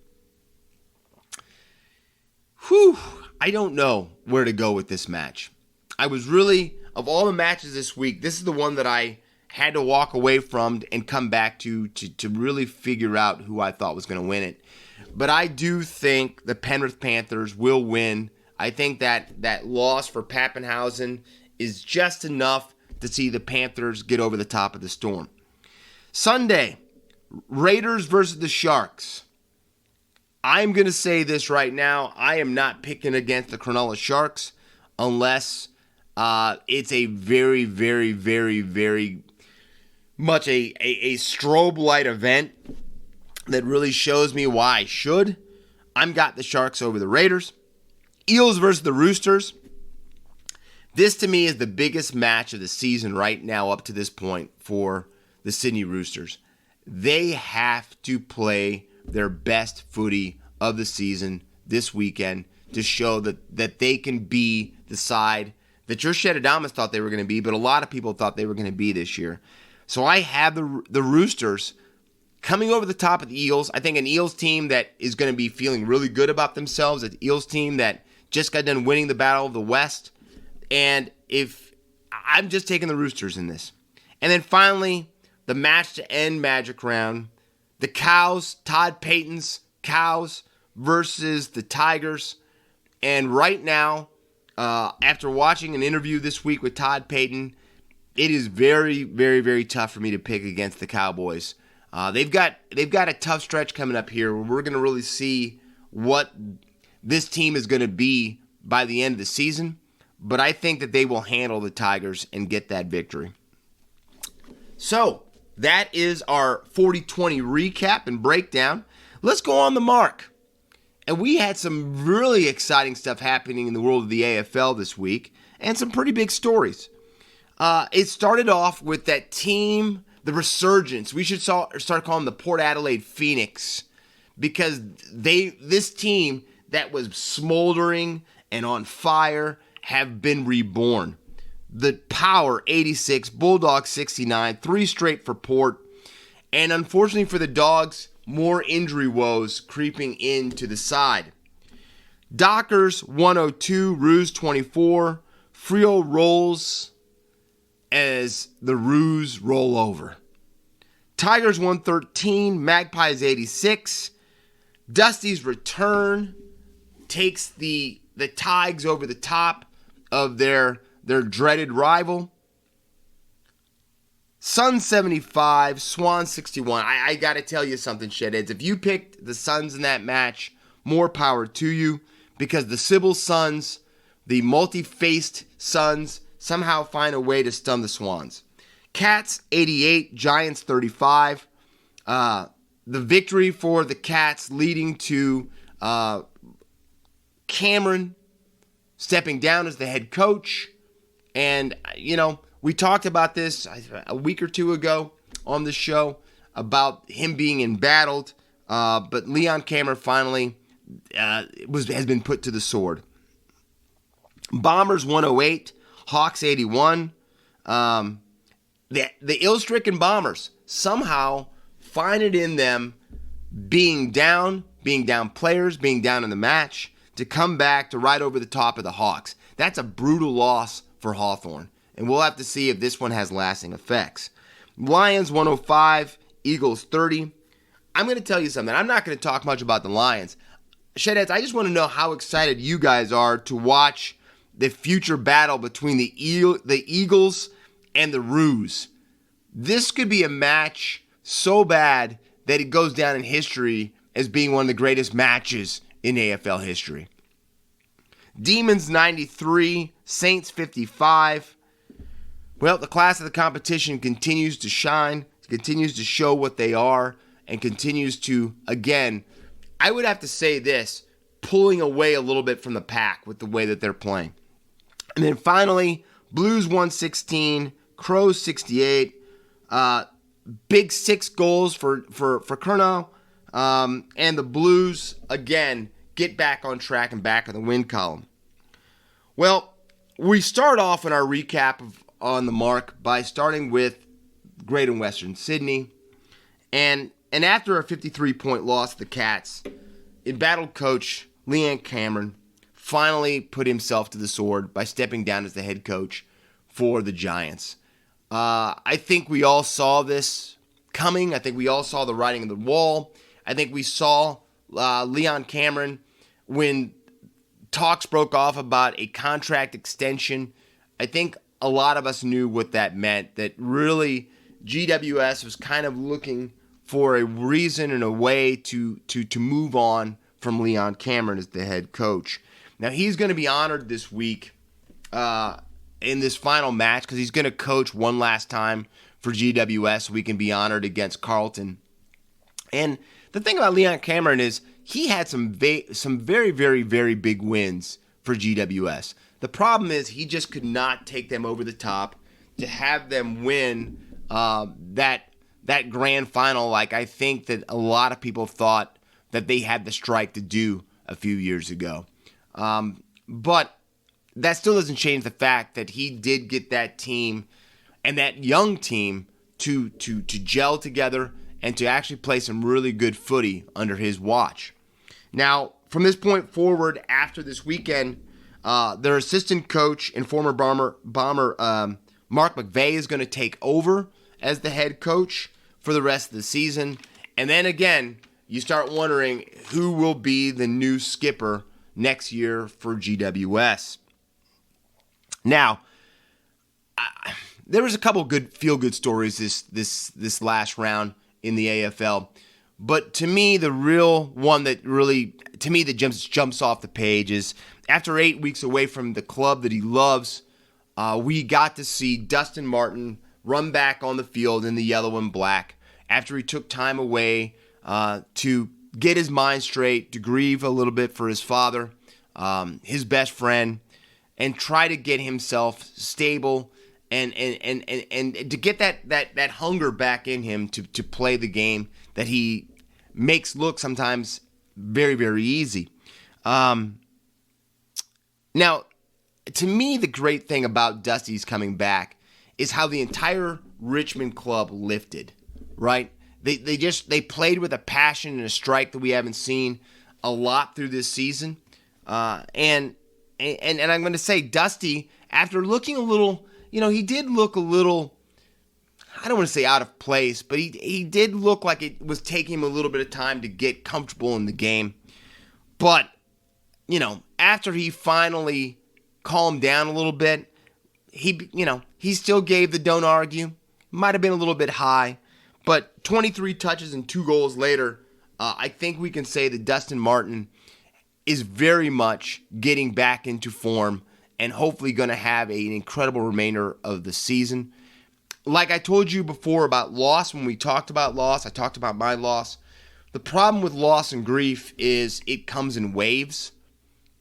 I don't know where to go with this match. I was really, of all the matches this week, this is the one that I had to walk away from and come back to really figure out who I thought was going to win it. But I do think the Penrith Panthers will win. I think that loss for Pappenhausen is just enough to see the Panthers get over the top of the Storm. Sunday, Raiders versus the Sharks. I'm going to say this right now. I am not picking against the Cronulla Sharks unless it's a very, very, very, very much a strobe light event that really shows me why I should. I'm got the Sharks over the Raiders. Eels versus the Roosters. This, to me, is the biggest match of the season right now up to this point for the Sydney Roosters. They have to play their best footy of the season this weekend to show that they can be the side that your Adamas thought they were going to be, but a lot of people thought they were going to be this year. So I have the Roosters coming over the top of the Eels. I think an Eels team that is going to be feeling really good about themselves, an Eels team that just got done winning the Battle of the West. And if I'm just taking the Roosters in this. And then finally, the match to end Magic Round. The Cows, Todd Payton's Cows versus the Tigers. And right now, after watching an interview this week with Todd Payton, it is very, very, very tough for me to pick against the Cowboys. They've got a tough stretch coming up here where we're going to really see what this team is going to be by the end of the season. But I think that they will handle the Tigers and get that victory. So, that is our 40-20 recap and breakdown. Let's go on the mark. And we had some really exciting stuff happening in the world of the AFL this week, and some pretty big stories. It started off with that team, the resurgence. We should start calling them the Port Adelaide Phoenix, because this team that was smoldering and on fire have been reborn. The Power 86, Bulldogs 69, 3 straight for Port. And unfortunately for the Dogs, more injury woes creeping into the side. Dockers 102, Roos 24. Freo rolls as the Roos roll over. Tigers 113, Magpies 86. Dusty's return takes the Tigers over the top of their dreaded rival. Suns 75, Swans 61. I got to tell you something, Shedheads. If you picked the Suns in that match, more power to you, because the Sybil Suns, the multi-faced Suns, somehow find a way to stun the Swans. Cats 88, Giants 35. The victory for the Cats leading to Cameron stepping down as the head coach. And, we talked about this a week or two ago on the show about him being embattled. But Leon Cameron finally has been put to the sword. Bombers 108, Hawks 81. The ill-stricken Bombers somehow find it in them being down players, being down in the match, to come back to right over the top of the Hawks. That's a brutal loss for Hawthorn, and we'll have to see if this one has lasting effects. Lions 105, Eagles 30. I'm going to tell you something. I'm not going to talk much about the Lions. Shedheads, I just want to know how excited you guys are to watch the future battle between the Eagles and the Roos. This could be a match so bad that it goes down in history as being one of the greatest matches in AFL history. Demons 93, Saints 55. Well, the class of the competition continues to shine, continues to show what they are, and continues to, again, I would have to say this, pulling away a little bit from the pack with the way that they're playing. And then finally, Blues 116, Crows 68. Big 6 goals for Curnow. And the Blues, again, get back on track and back in the win column. Well, we start off in our recap on the mark by starting with Great and Western Sydney. And after a 53-point loss to the Cats, embattled coach Leon Cameron finally put himself to the sword by stepping down as the head coach for the Giants. I think we all saw this coming. I think we all saw the writing on the wall. I think we saw Leon Cameron when talks broke off about a contract extension. I think a lot of us knew what that meant, that really GWS was kind of looking for a reason and a way to move on from Leon Cameron as the head coach. Now, he's going to be honored this week in this final match because he's going to coach one last time for GWS so we can be honored against Carlton. And the thing about Leon Cameron is he had some very, very, very big wins for GWS. The problem is he just could not take them over the top to have them win that grand final like I think that a lot of people thought that they had the strike to do a few years ago. But that still doesn't change the fact that he did get that team and that young team to gel together and to actually play some really good footy under his watch. Now, from this point forward, after this weekend, their assistant coach and former Bomber Mark McVeigh is going to take over as the head coach for the rest of the season. And then again, you start wondering who will be the new skipper next year for GWS. Now, there was a couple good feel-good stories this last round in the AFL, but to me, the real one that really, to me, that jumps off the page is after 8 weeks away from the club that he loves, we got to see Dustin Martin run back on the field in the yellow and black after he took time away to get his mind straight, to grieve a little bit for his father, his best friend, and try to get himself stable and to get that hunger back in him to play the game that he makes look sometimes very, very easy. Now, to me, the great thing about Dusty's coming back is how the entire Richmond club lifted, right? They played with a passion and a strike that we haven't seen a lot through this season. And I'm going to say Dusty, after looking a little, he did look a little, I don't want to say out of place, but he did look like it was taking him a little bit of time to get comfortable in the game. But, after he finally calmed down a little bit, he still gave the don't argue. Might have been a little bit high, but 23 touches and 2 goals later, I think we can say that Dustin Martin is very much getting back into form and hopefully going to have an incredible remainder of the season. Like I told you before about loss, when we talked about loss, I talked about my loss. The problem with loss and grief is it comes in waves.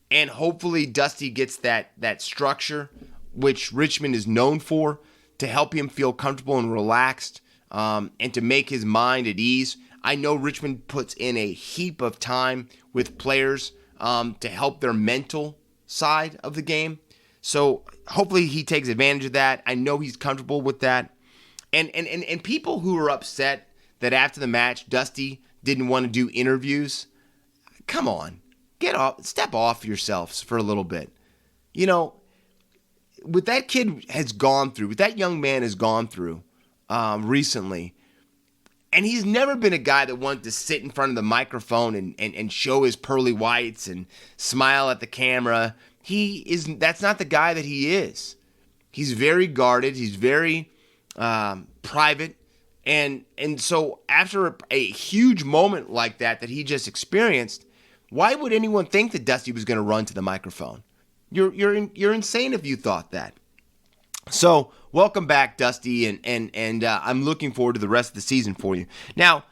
And hopefully Dusty gets that structure, which Richmond is known for, to help him feel comfortable and relaxed, and to make his mind at ease. I know Richmond puts in a heap of time with players to help their mental side of the game. So hopefully he takes advantage of that. I know he's comfortable with that. And people who are upset that after the match Dusty didn't want to do interviews, come on. Step off yourselves for a little bit. What that kid has gone through, what that young man has gone through recently, and he's never been a guy that wanted to sit in front of the microphone and show his pearly whites and smile at the camera. That's not the guy that he is. He's very guarded. He's very private. And so after a huge moment like that he just experienced, why would anyone think that Dusty was going to run to the microphone? You're insane if you thought that. So welcome back, Dusty, and I'm looking forward to the rest of the season for you. Now,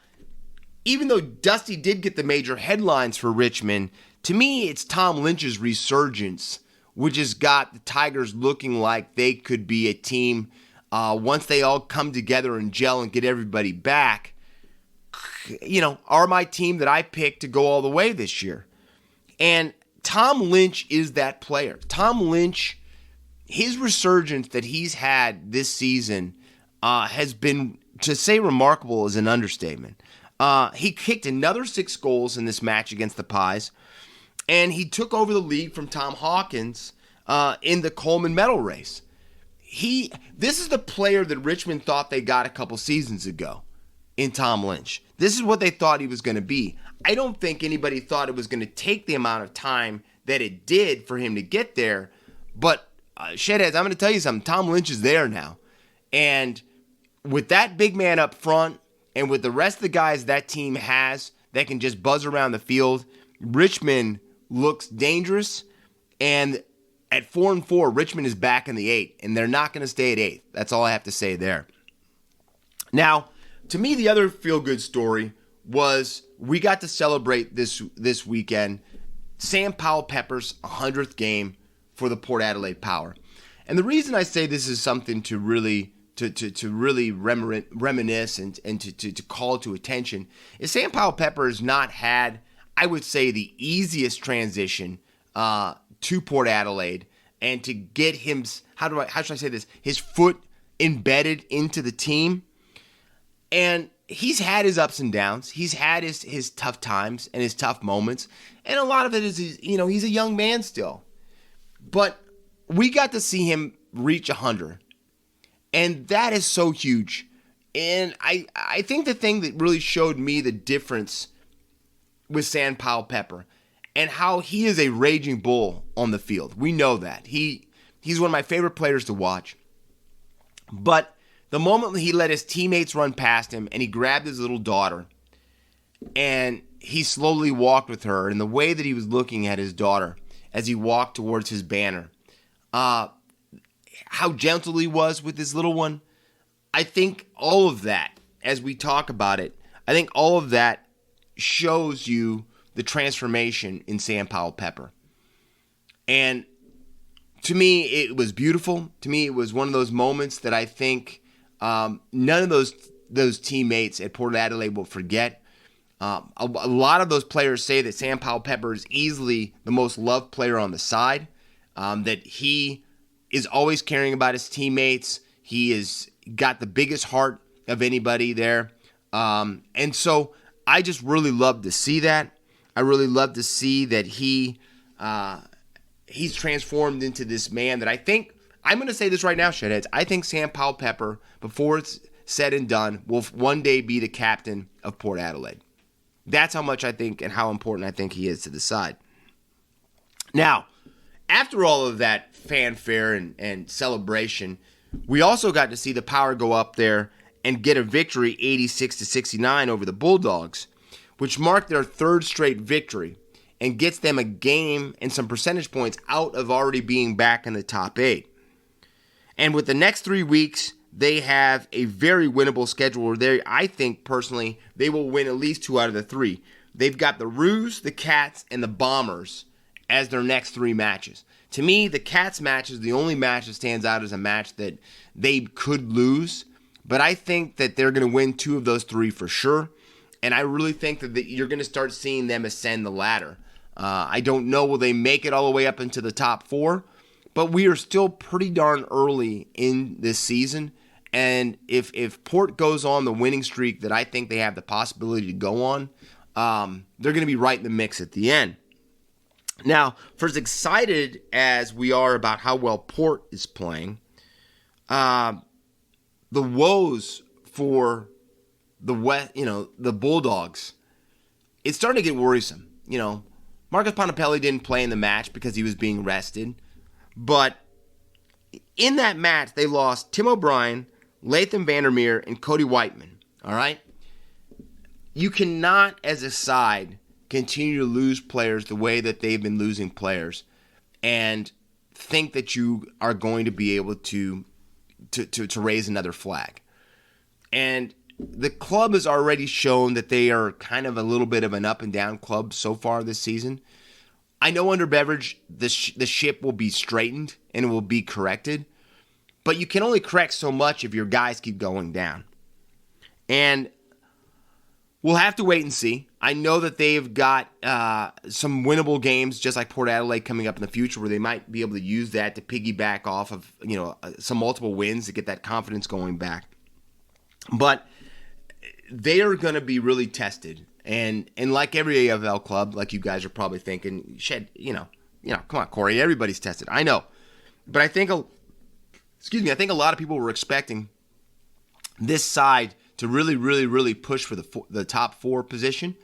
even though Dusty did get the major headlines for Richmond, to me it's Tom Lynch's resurgence, which has got the Tigers looking like they could be a team once they all come together and gel and get everybody back. Are my team that I picked to go all the way this year. And Tom Lynch is that player. Tom Lynch, his resurgence that he's had this season has been, to say remarkable is an understatement. He kicked another 6 goals in this match against the Pies, and he took over the lead from Tom Hawkins in the Coleman medal race. This is the player that Richmond thought they got a couple seasons ago in Tom Lynch. This is what they thought he was going to be. I don't think anybody thought it was going to take the amount of time that it did for him to get there. But, Shedheads, I'm going to tell you something. Tom Lynch is there now. And with that big man up front and with the rest of the guys that team has that can just buzz around the field, Richmond looks dangerous. And at 4-4, Richmond is back in the 8. And they're not going to stay at 8. That's all I have to say there. Now, to me, the other feel-good story was we got to celebrate this weekend Sam Powell-Pepper's 100th game for the Port Adelaide Power. And the reason I say this is something to really reminisce and to call to attention is Sam Powell-Pepper has not had, I would say, the easiest transition to Port Adelaide, and to get him, how should I say this, his foot embedded into the team. And he's had his ups and downs. He's had his tough times and his tough moments. And a lot of it is, he's a young man still. But we got to see him reach 100. And that is so huge. And I think the thing that really showed me the difference with Sam Powell-Pepper and how he is a raging bull on the field. We know that. He's one of my favorite players to watch. But the moment he let his teammates run past him and he grabbed his little daughter and he slowly walked with her, and the way that he was looking at his daughter as he walked towards his banner, how gentle he was with his little one, I think all of that, as we talk about it, I think all of that shows you the transformation in Sam Powell-Pepper. And to me, it was beautiful. To me, it was one of those moments that I think none of those teammates at Port Adelaide will forget. A lot of those players say that Sam Powell-Pepper is easily the most loved player on the side, that he is always caring about his teammates. He has got the biggest heart of anybody there. And so I just really love to see that. I really love to see that he's transformed into this man that I think, I'm going to say this right now, Shedheads, I think Sam Powell-Pepper, before it's said and done, will one day be the captain of Port Adelaide. That's how much I think and how important I think he is to the side. Now, after all of that fanfare and celebration, we also got to see the Power go up there and get a victory 86-69 over the Bulldogs, which marked their third straight victory and gets them a game and some percentage points out of already being back in the top 8. And with the next 3 weeks, they have a very winnable schedule where I think personally they will win at least 2 out of the 3. They've got the Roos, the Cats, and the Bombers as their next 3 matches. To me, the Cats match is the only match that stands out as a match that they could lose, but I think that they're going to win 2 of those 3 for sure, and I really think that you're going to start seeing them ascend the ladder. I don't know, will they make it all the way up into the top 4, but we are still pretty darn early in this season, and if Port goes on the winning streak that I think they have the possibility to go on, they're going to be right in the mix at the end. Now, for as excited as we are about how well Port is playing, the woes for the Bulldogs, it's starting to get worrisome. Marcus Bontempelli didn't play in the match because he was being rested, but in that match they lost Tim O'Brien, Latham Vandermeer, and Cody Whiteman. All right, you cannot, as a side, continue to lose players the way that they've been losing players and think that you are going to be able to raise another flag. And the club has already shown that they are kind of a little bit of an up and down club so far this season. I know under Beveridge the ship will be straightened and it will be corrected, but you can only correct so much if your guys keep going down. And we'll have to wait and see. I know that they've got some winnable games, just like Port Adelaide, coming up in the future, where they might be able to use that to piggyback off of some multiple wins to get that confidence going back. But they are going to be really tested, and like every AFL club, like you guys are probably thinking, come on, Corey, everybody's tested. I know, but I think a lot of people were expecting this side to really, really, really push for the top 4 position.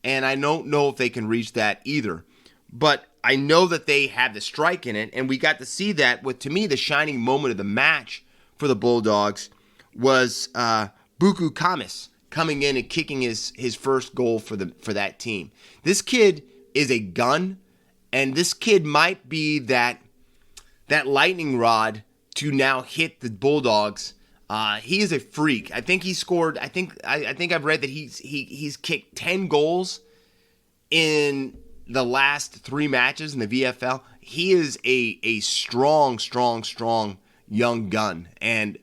And I don't know if they can reach that either. But I know that they have the strike in it, and we got to see that with, to me, the shining moment of the match for the Bulldogs was Buku Kamis coming in and kicking his first goal for that team. This kid is a gun, and this kid might be that lightning rod to now hit the Bulldogs. He is a freak. I think he scored. I think I've read that he's kicked 10 goals in the last 3 matches in the VFL. He is a strong young gun, and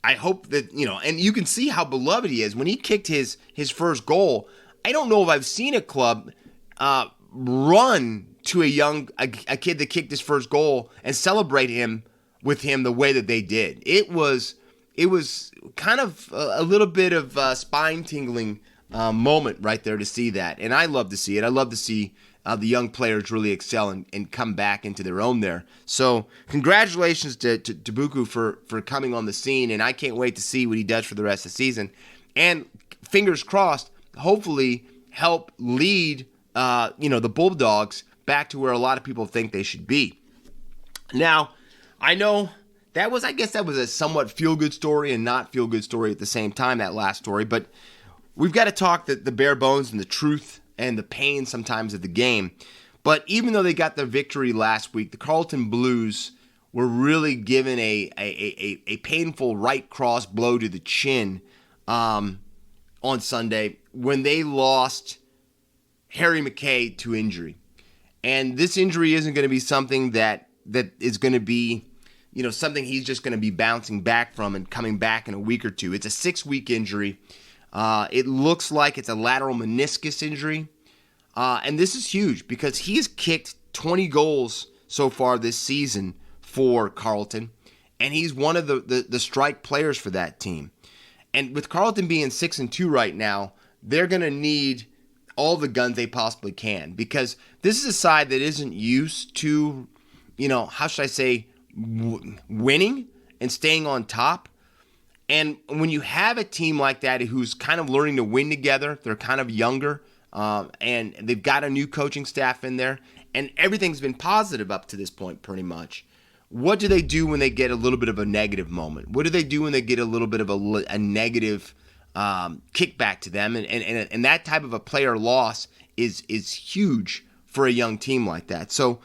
I hope that and you can see how beloved he is. When he kicked his first goal, I don't know if I've seen a club run to a kid that kicked his first goal and celebrate him with him the way that they did. It was kind of a little bit of a spine-tingling moment right there to see that. And I love to see it. I love to see the young players really excel and come back into their own there. So congratulations to Buku for coming on the scene, and I can't wait to see what he does for the rest of the season. And fingers crossed, hopefully help lead the Bulldogs back to where a lot of people think they should be. Now, I know that was a somewhat feel-good story and not feel-good story at the same time, that last story. But we've got to talk the bare bones and the truth and the pain sometimes of the game. But even though they got their victory last week, the Carlton Blues were really given a painful right cross blow to the chin on Sunday when they lost Harry McKay to injury. And this injury isn't going to be something that is going to be something he's just going to be bouncing back from and coming back in a week or two. It's a 6-week injury. It looks like it's a lateral meniscus injury. And this is huge because he's kicked 20 goals so far this season for Carlton, and he's one of the strike players for that team. And with Carlton being 6-2 right now, they're going to need all the guns they possibly can, because this is a side that isn't used to, how should I say, winning and staying on top. And when you have a team like that who's kind of learning to win together, they're kind of younger, and they've got a new coaching staff in there, and everything's been positive up to this point pretty much. What do they do when they get a little bit of a negative moment? What do they do when they get a little bit of a negative kickback to them? And that type of a player loss is huge for a young team like that. So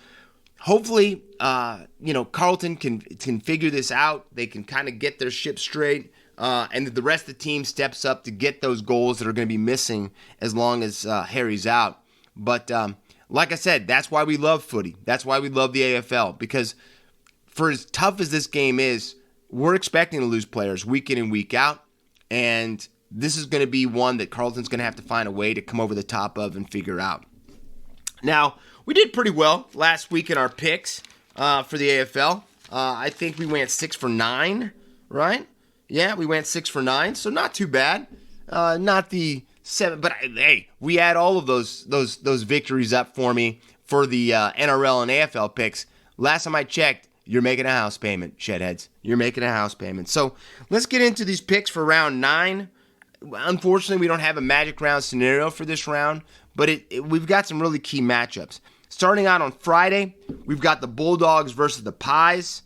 hopefully, Carlton can figure this out. They can kind of get their ship straight, and that the rest of the team steps up to get those goals that are going to be missing as long as Harry's out. But like I said, that's why we love footy. That's why we love the AFL, because for as tough as this game is, we're expecting to lose players week in and week out, and this is going to be one that Carlton's going to have to find a way to come over the top of and figure out. Now, we did pretty well last week in our picks for the AFL. I think we went 6 for 9, right? Yeah, we went 6 for 9, so not too bad. Not the 7, but hey, we add all of those victories up for me for the NRL and AFL picks. Last time I checked, you're making a house payment, Shedheads. You're making a house payment. So let's get into these picks for round 9. Unfortunately, we don't have a magic round scenario for this round, but we've got some really key matchups. Starting out on Friday, we've got the Bulldogs versus the Pies.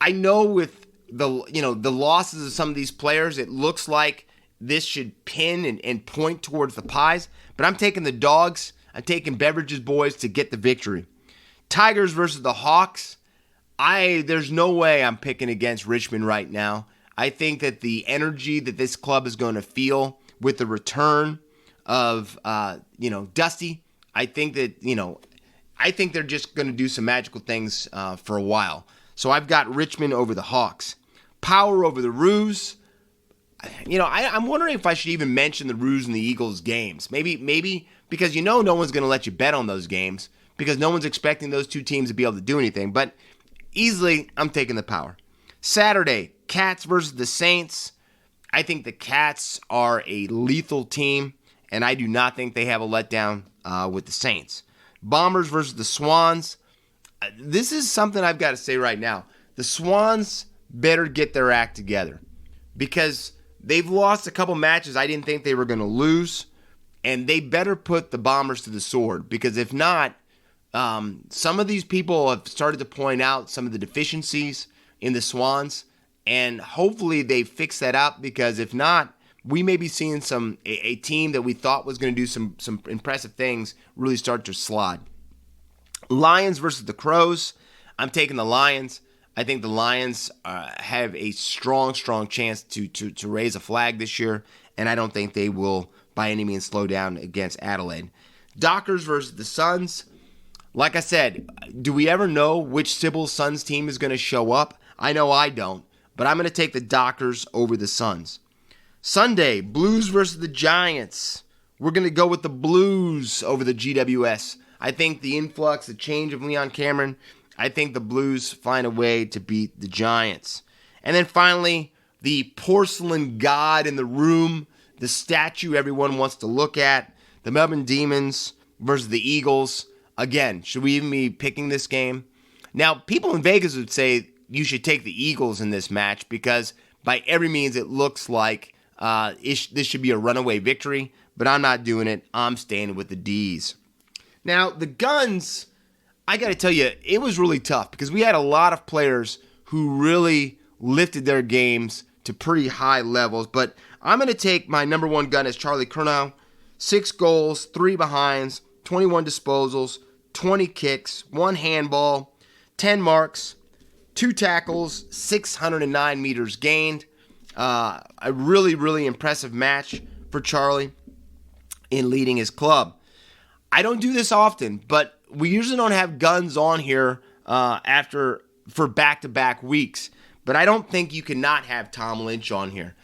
I know with the losses of some of these players, it looks like this should pin and point towards the Pies, but I'm taking the Dogs. I'm taking Beverages boys to get the victory. Tigers versus the Hawks. There's no way I'm picking against Richmond right now. I think that the energy that this club is going to feel with the return of Dusty, I think they're just going to do some magical things for a while. So I've got Richmond over the Hawks. Power over the Roos. I'm wondering if I should even mention the Roos and the Eagles games. Maybe because no one's going to let you bet on those games because no one's expecting those two teams to be able to do anything. But easily, I'm taking the Power. Saturday, Cats versus the Saints. I think the Cats are a lethal team, and I do not think they have a letdown with the Saints. Bombers versus the Swans. This is something I've got to say right now. The Swans better get their act together because they've lost a couple matches I didn't think they were going to lose, and they better put the Bombers to the sword because if not, some of these people have started to point out some of the deficiencies in the Swans, and hopefully they fix that up because if not, we may be seeing a team that we thought was going to do some impressive things really start to slide. Lions versus the Crows. I'm taking the Lions. I think the Lions have a strong chance to raise a flag this year, and I don't think they will by any means slow down against Adelaide. Dockers versus the Suns. Like I said, do we ever know which Sybil Suns team is going to show up? I know I don't, but I'm going to take the Dockers over the Suns. Sunday, Blues versus the Giants. We're going to go with the Blues over the GWS. I think the influx, the change of Leon Cameron, I think the Blues find a way to beat the Giants. And then finally, the porcelain god in the room, the statue everyone wants to look at, the Melbourne Demons versus the Eagles. Again, should we even be picking this game? Now, people in Vegas would say you should take the Eagles in this match because by every means it looks like this should be a runaway victory, but I'm not doing it. I'm staying with the D's. Now, the Guns, I got to tell you, it was really tough because we had a lot of players who really lifted their games to pretty high levels, but I'm going to take my number one gun as Charlie Curnow. 6 goals, 3 behinds, 21 disposals, 20 kicks, 1 handball, 10 marks, 2 tackles, 609 meters gained. A really impressive match for Charlie in leading his club. I don't do this often, but we usually don't have Guns on here for back-to-back weeks. But I don't think you cannot have Tom Lynch on here.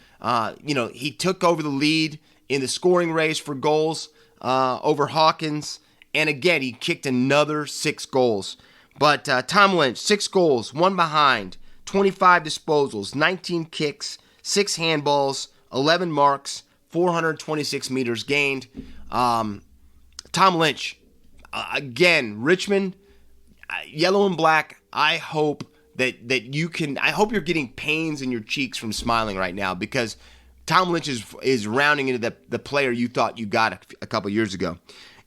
He took over the lead in the scoring race for goals over Hawkins. And again, he kicked another 6 goals. But Tom Lynch, 6 goals, 1 behind, 25 disposals, 19 kicks, 6 handballs, 11 marks, 426 meters gained. Tom Lynch, again, Richmond, yellow and black. I hope that you can. I hope you're getting pains in your cheeks from smiling right now because Tom Lynch is rounding into the player you thought you got a couple years ago.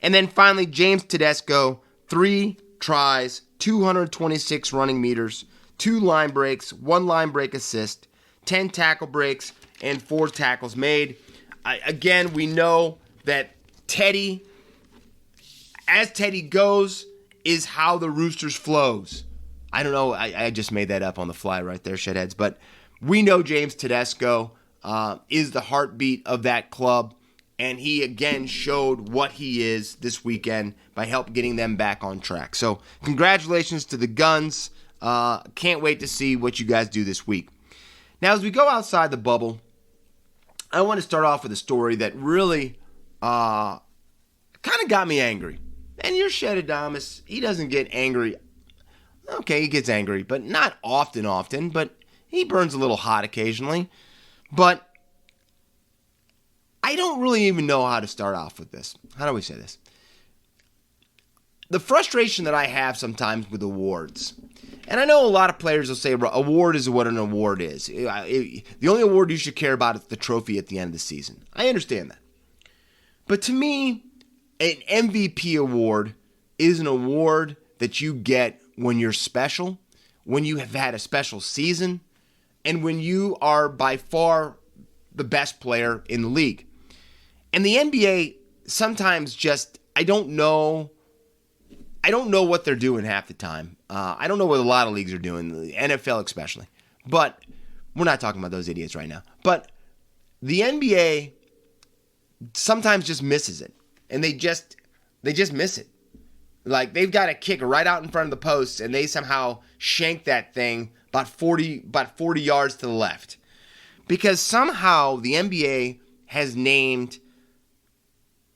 And then finally, James Tedesco, 3 tries, 226 running meters, 2 line breaks, 1 line break assist, 10 tackle breaks, and 4 tackles made. Again, we know that Teddy, as Teddy goes, is how the Roosters flows. I don't know. I just made that up on the fly right there, Shedheads. But we know James Tedesco is the heartbeat of that club. And he again showed what he is this weekend by getting them back on track. So congratulations to the Guns. Can't wait to see what you guys do this week. Now, as we go outside the bubble, I want to start off with a story that really kind of got me angry. And your Shedadamas, he doesn't get angry. Okay, he gets angry, but not often, but he burns a little hot occasionally. But I don't really even know how to start off with this. How do we say this? The frustration that I have sometimes with awards, and I know a lot of players will say award is what an award is. The only award you should care about is the trophy at the end of the season. I understand that. But to me, an MVP award is an award that you get when you're special, when you have had a special season, and when you are by far the best player in the league. And the NBA sometimes just, I don't know what they're doing half the time. I don't know what a lot of leagues are doing, the NFL especially. But we're not talking about those idiots right now. But the NBA sometimes just misses it. And they just miss it. Like, they've got a kick right out in front of the post, and they somehow shank that thing about 40 yards to the left. Because somehow the NBA has named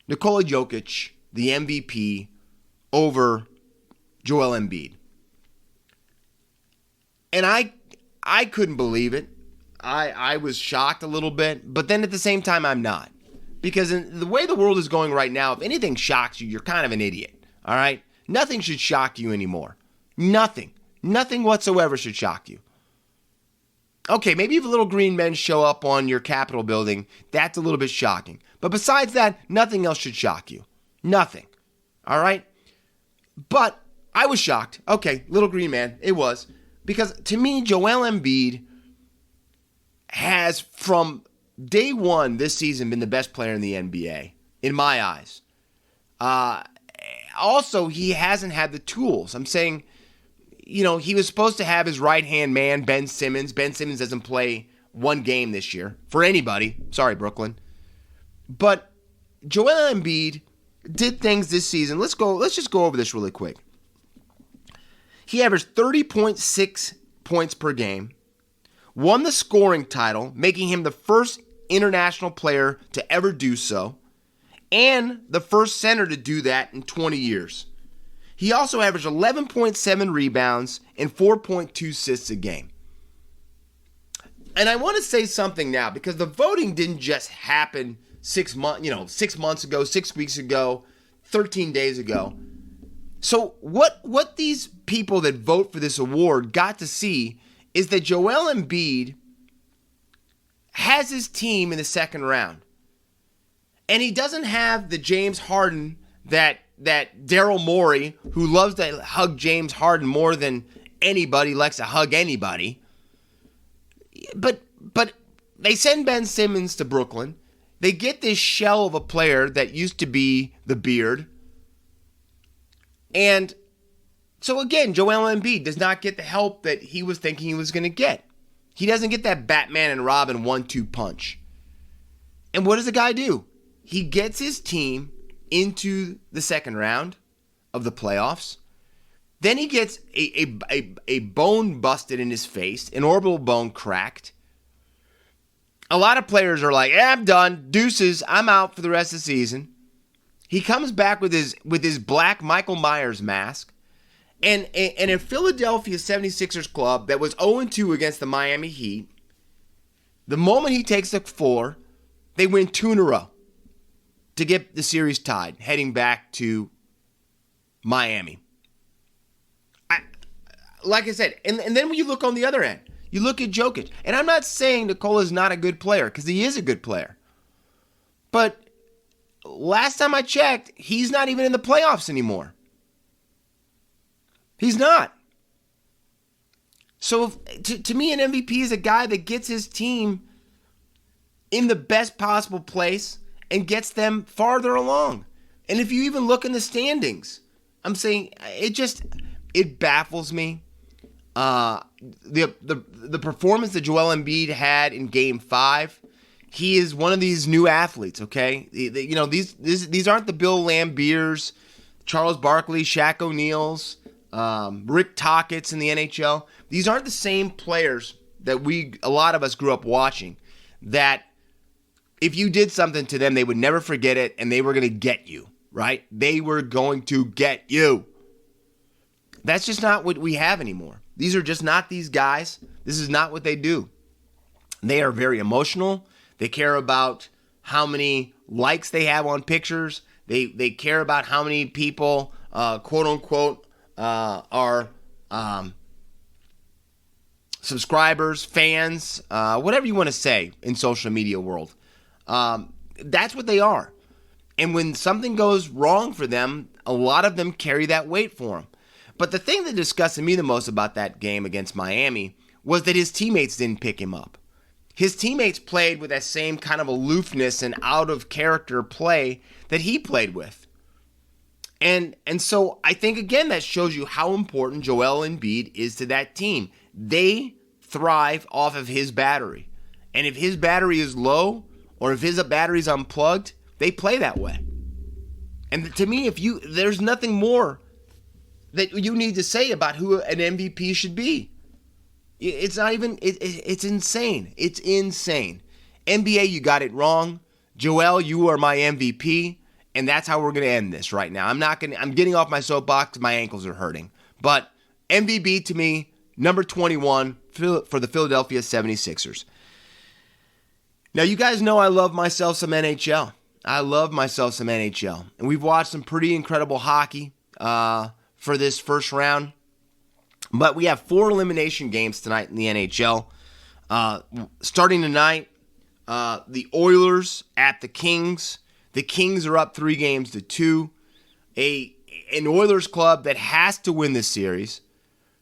Nikola Jokic the MVP over Joel Embiid. And I couldn't believe it. I was shocked a little bit, but then at the same time, I'm not. Because in the way the world is going right now, if anything shocks you, you're kind of an idiot. All right? Nothing should shock you anymore. Nothing. Nothing whatsoever should shock you. Okay, maybe if little green men show up on your Capitol building, that's a little bit shocking. But besides that, nothing else should shock you. Nothing. All right? But I was shocked. Okay, little green man, it was. Because to me, Joel Embiid has, from day one this season, been the best player in the NBA, in my eyes. Also, he hasn't had the tools. I'm saying, he was supposed to have his right-hand man, Ben Simmons. Ben Simmons doesn't play one game this year for anybody. Sorry, Brooklyn. But Joel Embiid did things this season. Let's just go over this really quick. He averaged 30.6 points per game, won the scoring title, making him the first international player to ever do so, and the first center to do that in 20 years. He also averaged 11.7 rebounds and 4.2 assists a game. And I want to say something now, because the voting didn't just happen 6 months ago, 6 weeks ago, 13 days ago. So what these people that vote for this award got to see is that Joel Embiid has his team in the second round. And he doesn't have the James Harden that Daryl Morey, who loves to hug James Harden more than anybody likes to hug anybody. But they send Ben Simmons to Brooklyn. They get this shell of a player that used to be the Beard. And so again, Joel Embiid does not get the help that he was thinking he was going to get. He doesn't get that Batman and Robin 1-2 punch. And what does the guy do? He gets his team into the second round of the playoffs. Then he gets a bone busted in his face, an orbital bone cracked. A lot of players are like, I'm done, deuces, I'm out for the rest of the season. He comes back with his black Michael Myers mask. And in Philadelphia 76ers club that was 0-2 against the Miami Heat, the moment he takes the floor, they win 2 in a row to get the series tied, heading back to Miami. Like I said, and then when you look on the other end, you look at Jokic. And I'm not saying Nikola's not a good player, because he is a good player. But last time I checked, he's not even in the playoffs anymore. He's not. So to me, an MVP is a guy that gets his team in the best possible place and gets them farther along. And if you even look in the standings, I'm saying it baffles me. The performance that Joel Embiid had in Game 5, he is one of these new athletes, okay? These aren't the Bill Lambiers, Charles Barkley, Shaq O'Neals, Rick Tockett's in the NHL. These aren't the same players that a lot of us grew up watching, that if you did something to them, they would never forget it, and they were going to get you, right? They were going to get you. That's just not what we have anymore. These are just not these guys. This is not what they do. They are very emotional. They care about how many likes they have on pictures. They care about how many people, quote unquote, are subscribers, fans, whatever you want to say in social media world. That's what they are. And when something goes wrong for them, a lot of them carry that weight for them. But the thing that disgusted me the most about that game against Miami was that his teammates didn't pick him up. His teammates played with that same kind of aloofness and out-of-character play that he played with. And so I think, again, that shows you how important Joel Embiid is to that team. They thrive off of his battery. And if his battery is low or if his battery is unplugged, they play that way. And to me, there's nothing more that you need to say about who an MVP should be. It's not even, it's insane. It's insane. NBA, you got it wrong. Joel, you are my MVP. And that's how we're going to end this right now. I'm getting off my soapbox. My ankles are hurting. But MVP to me, number 21 for the Philadelphia 76ers. Now, you guys know I love myself some NHL. And we've watched some pretty incredible hockey for this first round. But we have 4 elimination games tonight in the NHL. Starting tonight, the Oilers at the Kings. The Kings are up 3-2. An Oilers club that has to win this series.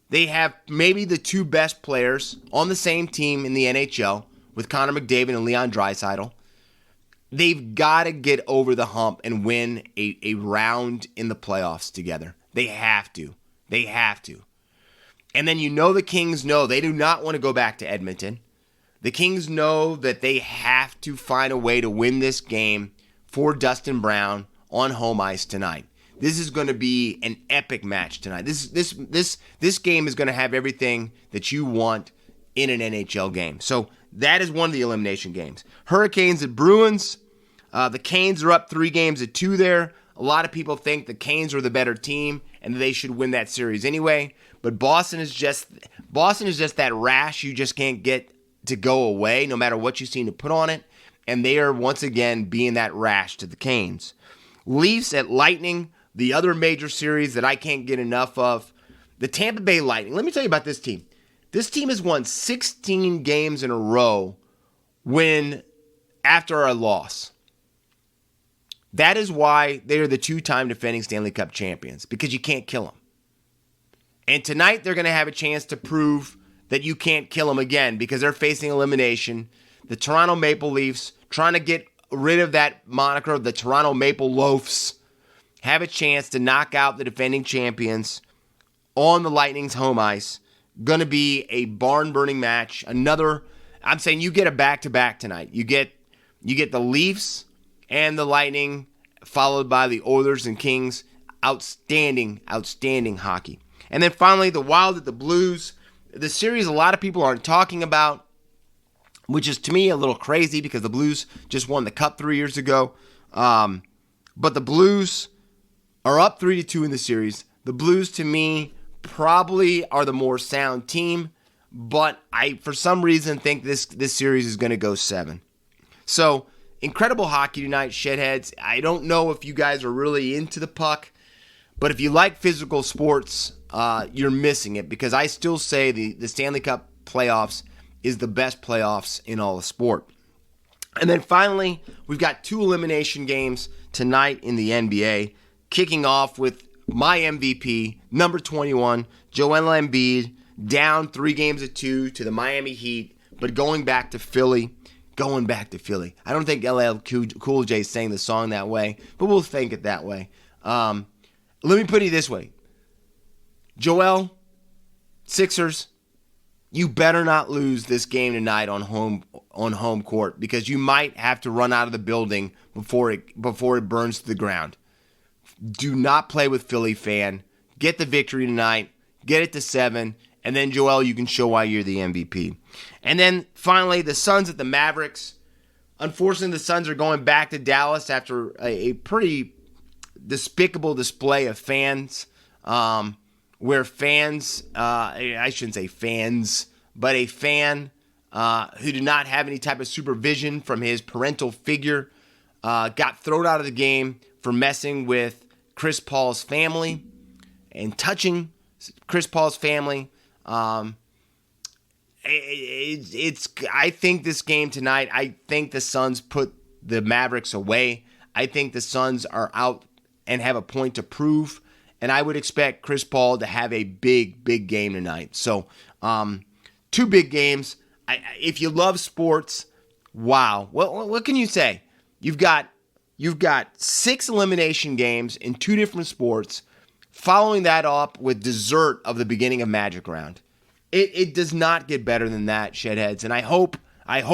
They have maybe the 2 best players on the same team in the NHL with Connor McDavid and Leon Draisaitl. They've got to get over the hump and win a round in the playoffs together. They have to. And then the Kings know they do not want to go back to Edmonton. The Kings know that they have to find a way to win this game for Dustin Brown on home ice tonight. This is going to be an epic match tonight. This game is going to have everything that you want in an NHL game. So that is one of the elimination games. Hurricanes at Bruins. The Canes are up 3-2 there. A lot of people think the Canes are the better team and they should win that series anyway. But Boston is just that rash you just can't get to go away no matter what you seem to put on it. And they are once again being that rash to the Canes. Leafs at Lightning, the other major series that I can't get enough of. The Tampa Bay Lightning. Let me tell you about this team. This team has won 16 games in a row after a loss. That is why they are the 2-time defending Stanley Cup champions, because you can't kill them. And tonight they're going to have a chance to prove that you can't kill them again because they're facing elimination. The Toronto Maple Leafs, trying to get rid of that moniker of the Toronto Maple Loafs, have a chance to knock out the defending champions on the Lightning's home ice. Going to be a barn-burning match. I'm saying you get a back-to-back tonight. You get the Leafs and the Lightning, followed by the Oilers and Kings. Outstanding hockey. And then finally, the Wild at the Blues. The series a lot of people aren't talking about, which is to me a little crazy because the Blues just won the Cup 3 years ago. But the Blues are up 3-2 in the series. The Blues, to me, probably are the more sound team, but I, for some reason, think this series is going to go 7. So, incredible hockey tonight, Shedheads. I don't know if you guys are really into the puck, but if you like physical sports, you're missing it because I still say the Stanley Cup playoffs is the best playoffs in all of sport. And then finally, we've got 2 elimination games tonight in the NBA, kicking off with my MVP, number 21, Joel Embiid, down 3-2 to the Miami Heat, but going back to Philly. I don't think LL Cool J sang the song that way, but we'll think it that way. Let me put it this way. Joel, Sixers, you better not lose this game tonight on home on home court because you might have to run out of the building before it burns to the ground. Do not play with Philly, fan. Get the victory tonight. Get it to 7. And then, Joel, you can show why you're the MVP. And then, finally, the Suns at the Mavericks. Unfortunately, the Suns are going back to Dallas after a pretty despicable display of fans, where fans, I shouldn't say fans, but a fan who did not have any type of supervision from his parental figure got thrown out of the game for messing with Chris Paul's family and touching Chris Paul's family. I think this game tonight, I think the Suns put the Mavericks away. I think the Suns are out and have a point to prove. And I would expect Chris Paul to have a big, big game tonight. So, 2 big games. If you love sports, wow. What can you say? You've got 6 elimination games in 2 different sports, following that up with dessert of the beginning of Magic Round. It does not get better than that, Shedheads. And I hope. Wait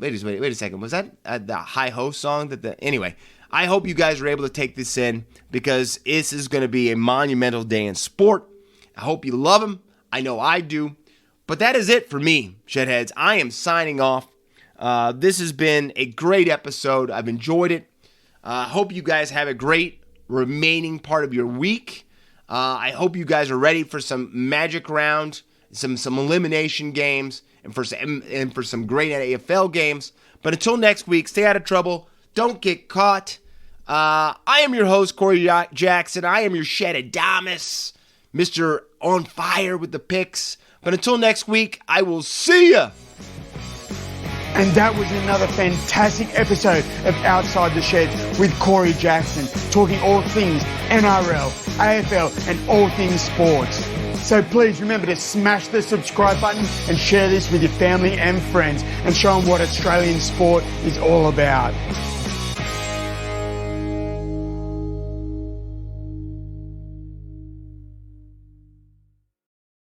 a second. Was that the High Ho song? Anyway, I hope you guys are able to take this in because this is going to be a monumental day in sport. I hope you love them. I know I do. But that is it for me, Shedheads. I am signing off. This has been a great episode. I've enjoyed it. Hope you guys have a great remaining part of your week. I hope you guys are ready for some Magic Round, some elimination games, and for some great AFL games. But until next week, stay out of trouble. Don't get caught. I am your host, Corey Jackson. I am your Shedadamus, Mr. On Fire with the picks. But until next week, I will see ya. And that was another fantastic episode of Outside the Sheds with Corey Jackson, talking all things NRL, AFL, and all things sports. So please remember to smash the subscribe button and share this with your family and friends and show them what Australian sport is all about.